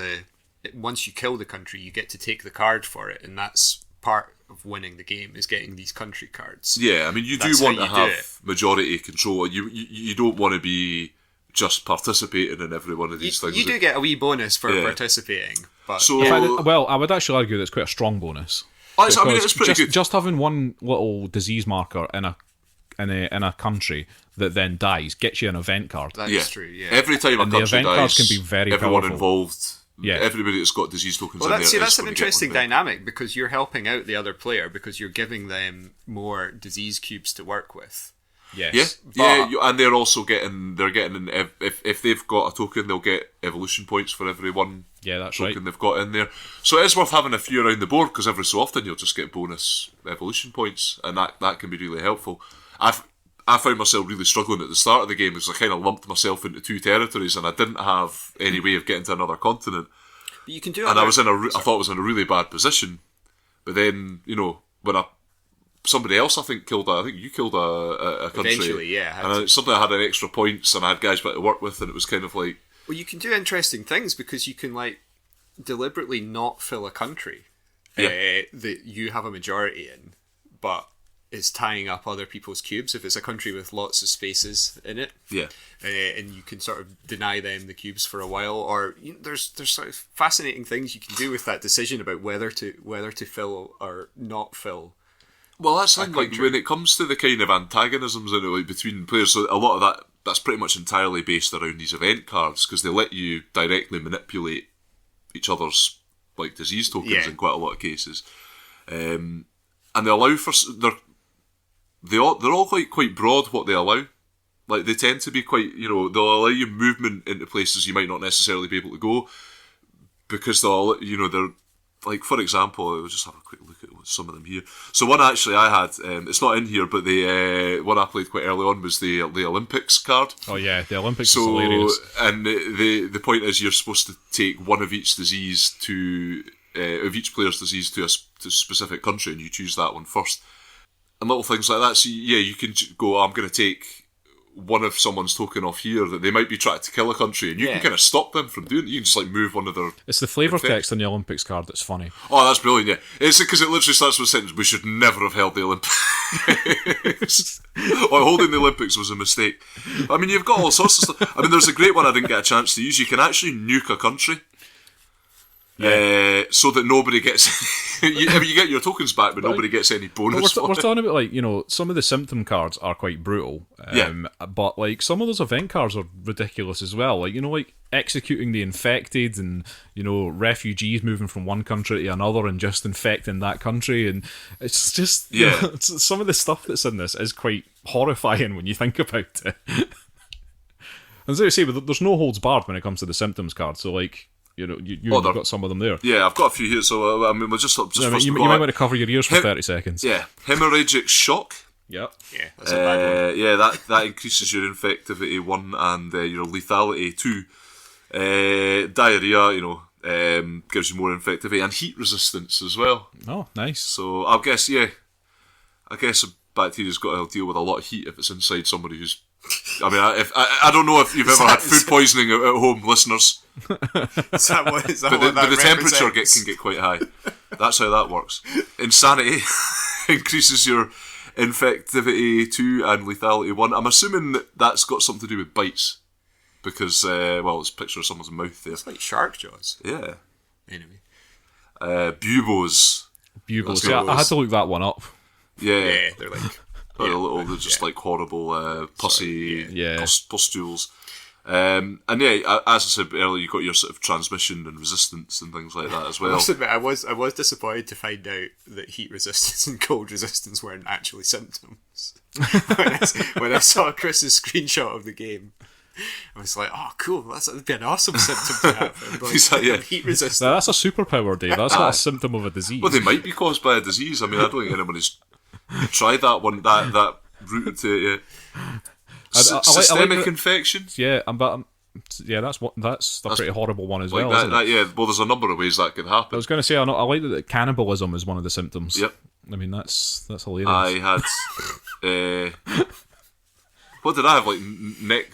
once you kill the country, you get to take the card for it, and that's part of winning the game is getting these country cards. Yeah, I mean, you do want to have majority control. You don't want to be just participating in every one of these things. You do get a wee bonus for participating, but so I would actually argue that it's quite a strong bonus. I mean, it's pretty good. Just having one little disease marker in a country that then dies gets you an event card. That is true. Yeah, every time and a country the event dies, cards can be very everyone powerful. involved. Yeah. Everybody that's got disease tokens well, in there. that's an interesting dynamic because you're helping out the other player because you're giving them more disease cubes to work with. Yes. And they're also getting if they've got a token, they'll get evolution points for every one token they've got in there. So it is worth having a few around the board because every so often you'll just get bonus evolution points, and that can be really helpful. I found myself really struggling at the start of the game because I kind of lumped myself into 2 territories and I didn't have any way of getting to another continent. But you can do it. And I thought I was in a really bad position. But then, when somebody else I think you killed a country. Eventually, yeah. And suddenly I had an extra points and I had guys to work with, and it was kind of like... Well, you can do interesting things because you can like deliberately not fill a country that you have a majority in, but is tying up other people's cubes if it's a country with lots of spaces in it. Yeah. And you can sort of deny them the cubes for a while, or there's sort of fascinating things you can do with that decision about whether to fill or not fill. Well, that's the thing, like when it comes to the kind of antagonisms in it, like between players, so a lot of that's pretty much entirely based around these event cards because they let you directly manipulate each other's like disease tokens in quite a lot of cases, and they allow for they're all quite broad what they allow. Like they tend to be quite, they'll allow you movement into places you might not necessarily be able to go because they're like, for example, I'll just have a quick look at some of them here. So one actually I had, it's not in here, but the one I played quite early on was the Olympics card. Oh yeah, the Olympics is hilarious. And the point is you're supposed to take one of each disease of each player's disease to a specific country, and you choose that one first. And little things like that. So yeah, you can go, I'm going to take one of someone's token off here that they might be trying to kill a country, and you can kind of stop them from doing it. You can just like move one of their... It's the flavour text on the Olympics card that's funny. Oh, that's brilliant, yeah. It's because it literally starts with a sentence, we should never have held the Olympics. Or holding the Olympics was a mistake. I mean, you've got all sorts of stuff. I mean, there's a great one I didn't get a chance to use. You can actually nuke a country. So that nobody gets... you get your tokens back, but nobody gets any bonus. We're talking about, like, some of the symptom cards are quite brutal. But, like, some of those event cards are ridiculous as well. Like, like executing the infected and, refugees moving from one country to another and just infecting that country. And it's just... some of the stuff that's in this is quite horrifying when you think about it. And as I say, there's no holds barred when it comes to the symptoms card. So, like... you've got some of them there. Yeah, I've got a few here. So I mean, we'll just first. You might want to cover your ears for 30 seconds. Yeah, hemorrhagic shock. Yep. Yeah, that's a bad one. Yeah, that increases your infectivity 1 and your lethality 2. Diarrhea, gives you more infectivity and heat resistance as well. Oh, nice. So I guess a bacteria's got to deal with a lot of heat if it's inside somebody who's. I mean, I don't know if you've ever had food poisoning at home, listeners. Is that what But the temperature can get quite high. That's how that works. Insanity increases your infectivity 2 and lethality 1. I'm assuming that's got something to do with bites. Because, it's a picture of someone's mouth there. It's like shark jaws. Yeah. Anyway. Buboes. Yeah, I had to look that one up. Yeah. They're like... they're just like horrible pussy pustules. And as I said earlier, you've got your sort of transmission and resistance and things like that as well. I must admit, I was disappointed to find out that heat resistance and cold resistance weren't actually symptoms. when I saw Chris's screenshot of the game, I was like, oh, cool, that'd be an awesome symptom to have. Like, heat resistance. Now, that's a superpower, Dave. That's not a symptom of a disease. Well, they might be caused by a disease. I mean, I don't think anybody's tried that route to it yet. Systemic infections. Yeah, that's a pretty horrible one as well. Isn't it? Yeah, well, there's a number of ways that could happen. I was going to say, I like that cannibalism is one of the symptoms. Yep. I mean, that's hilarious. I had. What did I have? Like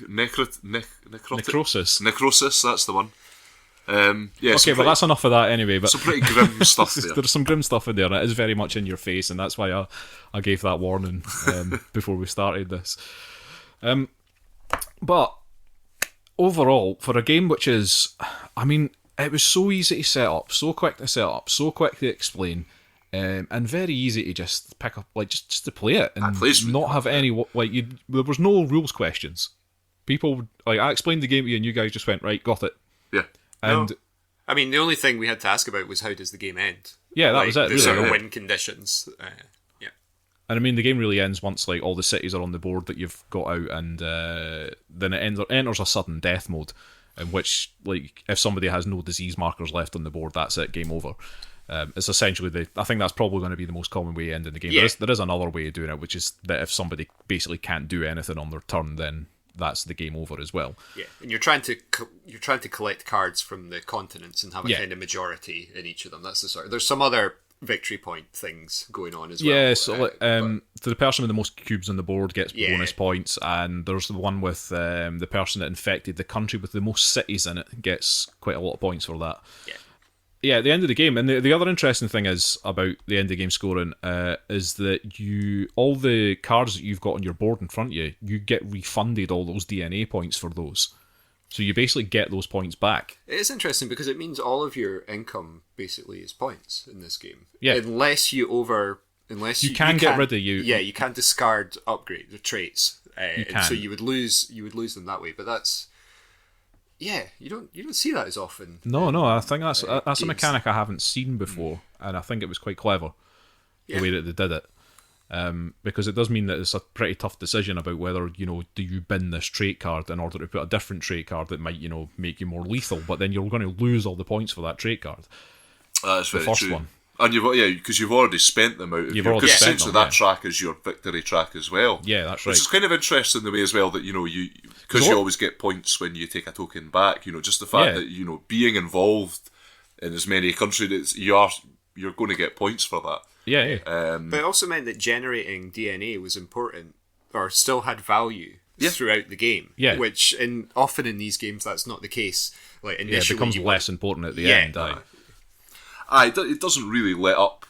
necrosis. Necrosis. That's the one. Okay, well, that's enough of that anyway. But some pretty grim stuff there. There's some grim stuff in there, and it is very much in your face, and that's why I gave that warning before we started this. But overall, for a game which is, I mean, it was so easy to set up, so quick to set up, so quick to explain, and very easy to just pick up, like just to play it and not have any there was no rules questions. People I explained the game to you, and you guys just went right, got it. Yeah. And I mean, the only thing we had to ask about was how does the game end? Yeah, that was it. The sort of win conditions. And I mean, the game really ends once all the cities are on the board that you've got out, and then it enters a sudden death mode, in which if somebody has no disease markers left on the board, that's it, game over. It's essentially I think that's probably going to be the most common way to end in the game. Yeah. There is another way of doing it, which is that if somebody basically can't do anything on their turn, then that's the game over as well. Yeah, and you're trying to collect cards from the continents and have a kind of majority in each of them. That's the sort. There's some other victory point things going on as well. Yeah, so the person with the most cubes on the board gets bonus points, and there's the one with the person that infected the country with the most cities in it gets quite a lot of points for that. Yeah, at the end of the game, and the other interesting thing is about the end of game scoring is that all the cards that you've got on your board in front of you, you get refunded all those DNA points for those. So you basically get those points back. It is interesting because it means all of your income basically is points in this game. Yeah. Unless you can get rid of Yeah, you can't discard upgrades or traits. So you would lose them that way. But that's you don't see that as often. No, I think that's a mechanic I haven't seen before, and I think it was quite clever the way that they did it. Because it does mean that it's a pretty tough decision about whether, do you bin this trait card in order to put a different trait card that might, make you more lethal, but then you're going to lose all the points for that trait card. That's very first true. One. And because you've already spent them out. You've already spent them. That track is your victory track as well. Yeah, that's right. Which is kind of interesting the way as well that because you always get points when you take a token back. Just the fact that being involved in as many countries, you're going to get points for that. Yeah. But it also meant that generating DNA was important, or still had value throughout the game. Yeah. Which often in these games that's not the case. Like initially, it becomes less important at the end. It doesn't really let up.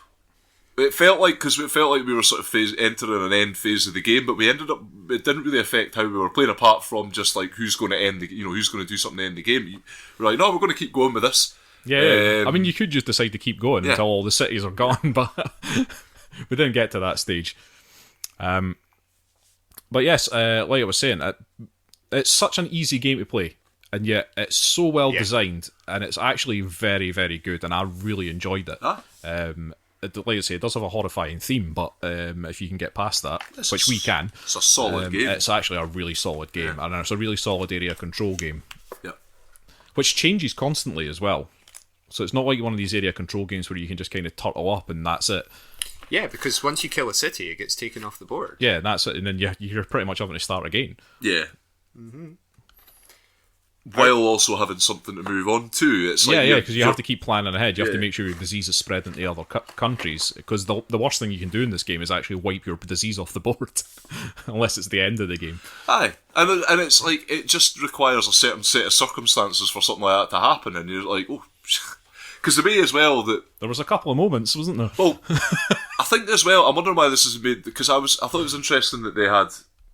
It felt like we were sort of entering an end phase of the game, but we ended up. It didn't really affect how we were playing, apart from just who's going to end who's going to do something to end the game. We're like, no, we're going to keep going with this. Yeah, I mean, you could just decide to keep going until all the cities are gone, but we didn't get to that stage. But yes, like I was saying, it's such an easy game to play, and yet it's so well designed, and it's actually very, very good, and I really enjoyed it. Like I say, it does have a horrifying theme, but if you can get past that, which we can, it's a solid game. It's actually a really solid game, and it's a really solid area control game. Yeah. which changes constantly as well. So it's not like one of these area control games where you can just kind of turtle up and that's it. Yeah, because once you kill a city, it gets taken off the board. Yeah, that's it, and then you're pretty much having to start again. Yeah. While also having something to move on to. It's like because you have to keep planning ahead. You have to make sure your disease is spread into other countries, because the worst thing you can do in this game is actually wipe your disease off the board, unless it's the end of the game. Aye, and it's like, it just requires a certain set of circumstances for something like that to happen, and you're like, oh... Because the way as well that... There was a couple of moments, wasn't there? Well, I think as well, I'm wondering why this is made, because I thought it was interesting that they had,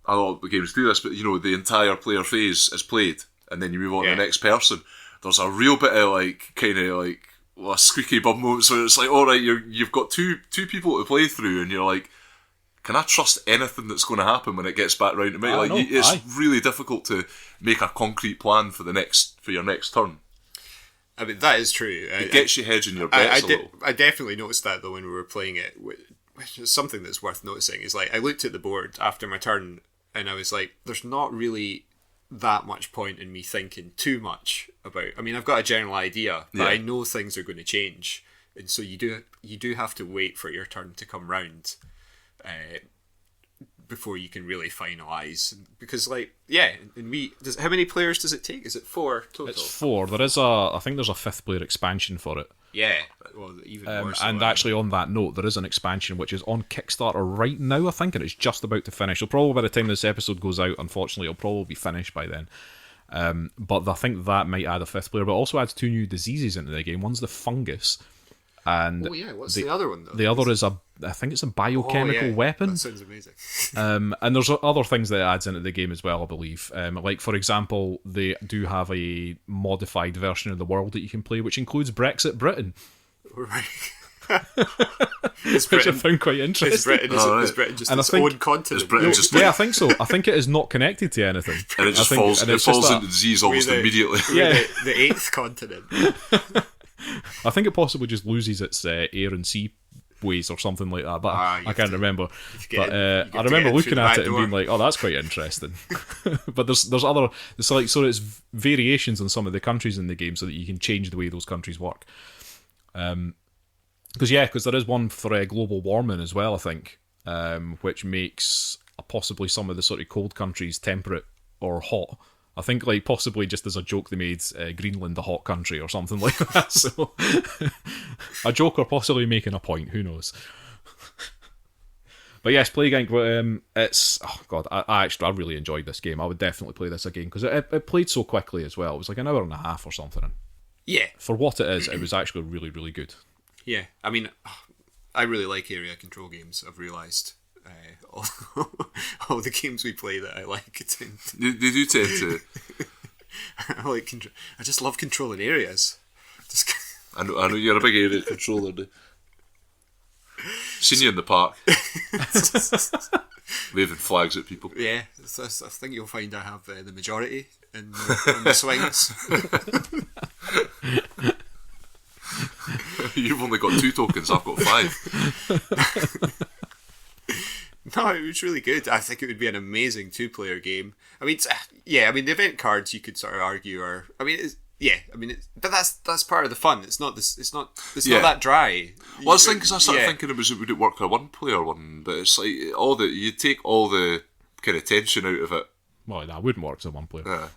I know the games do this, but the entire player phase is played, and then you move on to the next person. There's a real bit of a squeaky bum moments where it's like, alright, you've got two people to play through, and you're like, can I trust anything that's going to happen when it gets back round to me? It's really difficult to make a concrete plan for your next turn. I mean, that is true. It gets you hedging your bets a little. I definitely noticed that, though, when we were playing it, which is something that's worth noticing. Is like, I looked at the board after my turn, and I was like, there's not really that much point in me thinking too much about... I mean, I've got a general idea, but I know things are going to change. And so you do have to wait for your turn to come round before you can really finalise. Because, how many players does it take? Is it 4 total? It's 4. I think there's a 5th player expansion for it. Yeah, well, even more so. And actually, on that note, there is an expansion which is on Kickstarter right now, I think, and it's just about to finish. So probably by the time this episode goes out, unfortunately, it'll probably be finished by then. But I think that might add a 5th player, but it also adds 2 new diseases into the game. One's the fungus. And what's the other one, though? The other is I think it's a biochemical weapon. That sounds amazing. And there's other things that it adds into the game as well, I believe. Like, for example, they do have a modified version of the world that you can play, which includes Brexit Britain. Right. Which I found quite interesting. Is Britain just its own continent? I think so. I think it is not connected to anything. And it just falls into disease almost immediately. The 8th continent. I think it possibly just loses its air and sea ways or something like that, but I can't remember. But I remember looking at it and being like, "Oh, that's quite interesting." But there's other, it's variations on some of the countries in the game, so that you can change the way those countries work. Because there is one for global warming as well, I think, which makes possibly some of the sort of cold countries temperate or hot. I think, possibly just as a joke, they made Greenland a hot country or something like that. So, a joke or possibly making a point, who knows? But yes, Plague Inc. It's... Oh, God, I really enjoyed this game. I would definitely play this again, because it played so quickly as well. It was like an hour and a half or something. Yeah. For what it is, it was actually really, really good. Yeah, I mean, I really like area control games, I've realised. All the games we play that I like. They do tend to. I just love controlling areas. I know you're a big area controller. Seen you in the park, waving flags at people. Yeah, I think you'll find I have the majority in the swings. You've only got 2 tokens. I've got 5. No, it was really good. I think it would be an amazing 2-player game. I mean, the event cards you could sort of argue are. I mean, but that's part of the fun. It's not not that dry. Well, I was thinking, because I started thinking would it work for a 1-player one, but it's like you take all the kind of tension out of it. Well, that wouldn't work as a 1-player.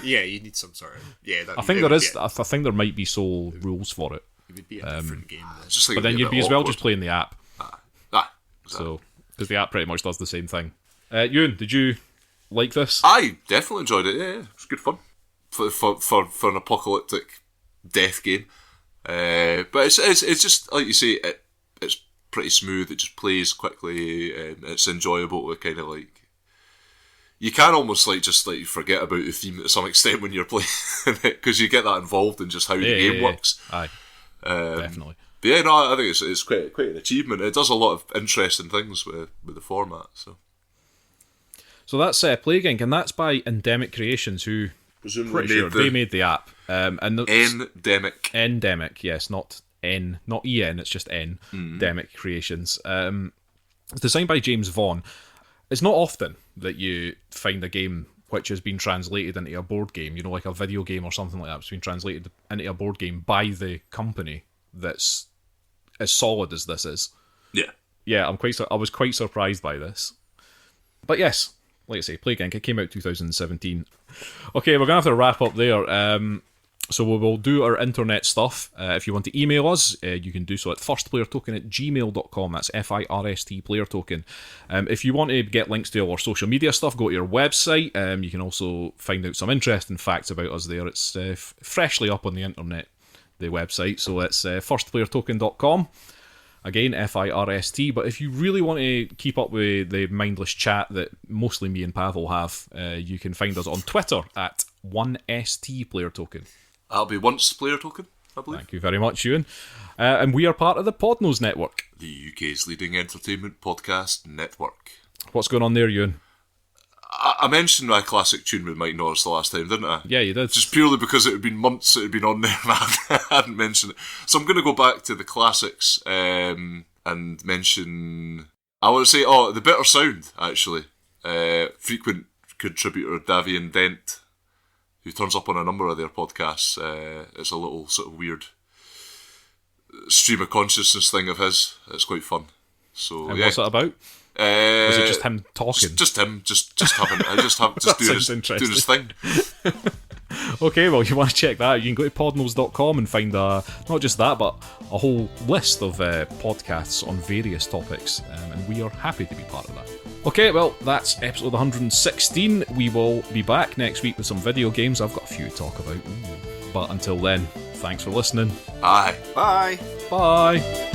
Yeah, you need some sort of I think there is. I think there might be sole rules for it. It would be a different game. But then you'd be as well just playing the app. Exactly. So. Because the app pretty much does the same thing. Euan, did you like this? I definitely enjoyed it. Yeah, it was good fun for an apocalyptic death game. But it's just like you say, it's pretty smooth. It just plays quickly, and it's enjoyable to kind of like. You can almost just forget about the theme to some extent when you're playing it, because you get that involved in just how the game works. Aye, definitely. But yeah, no, I think it's quite an achievement. It does a lot of interesting things with the format. So that's Plague Inc., and that's by Endemic Creations, who they made the app. Endemic, yes, not N, not EN. It's just N. Endemic Creations. It's designed by James Vaughn. It's not often that you find a game which has been translated into a board game, you know, like a video game or something like that. It's been translated into a board game by the company that's as solid as this is. Yeah. Yeah, I was quite surprised by this. But yes, like I say, Plague Inc. It came out 2017. Okay, we're going to have to wrap up there. So we will do our internet stuff. If you want to email us, you can do so at firstplayertoken@gmail.com. That's FIRST player token. If you want to get links to all our social media stuff, go to your website. You can also find out some interesting facts about us there. It's freshly up on the internet, the website. So it's firstplayertoken.com. Again, FIRST. But if you really want to keep up with the mindless chat that mostly me and Pawel have, you can find us on Twitter at 1STPlayerToken. That'll be once player token, I believe. Thank you very much, Euan. And we are part of the Podnose Network, the UK's leading entertainment podcast network. What's going on there, Euan? I mentioned my classic tune with Mike Norris the last time, didn't I? Yeah, you did. Just purely because it had been months it had been on there and I hadn't mentioned it. So I'm going to go back to the classics and mention... I want to say, the Bitter Sound, actually. Frequent contributor Davian Dent, who turns up on a number of their podcasts. It's a little sort of weird stream of consciousness thing of his. It's quite fun. So and what's that about? Was it just him talking? Just him, just doing his thing. Okay, well, you want to check that out, you can go to podnose.com and find not just that, but a whole list of podcasts on various topics, and we are happy to be part of that. Okay, well, that's episode 116. We will be back next week with some video games. I've got a few to talk about. But until then, thanks for listening. Bye. Bye. Bye.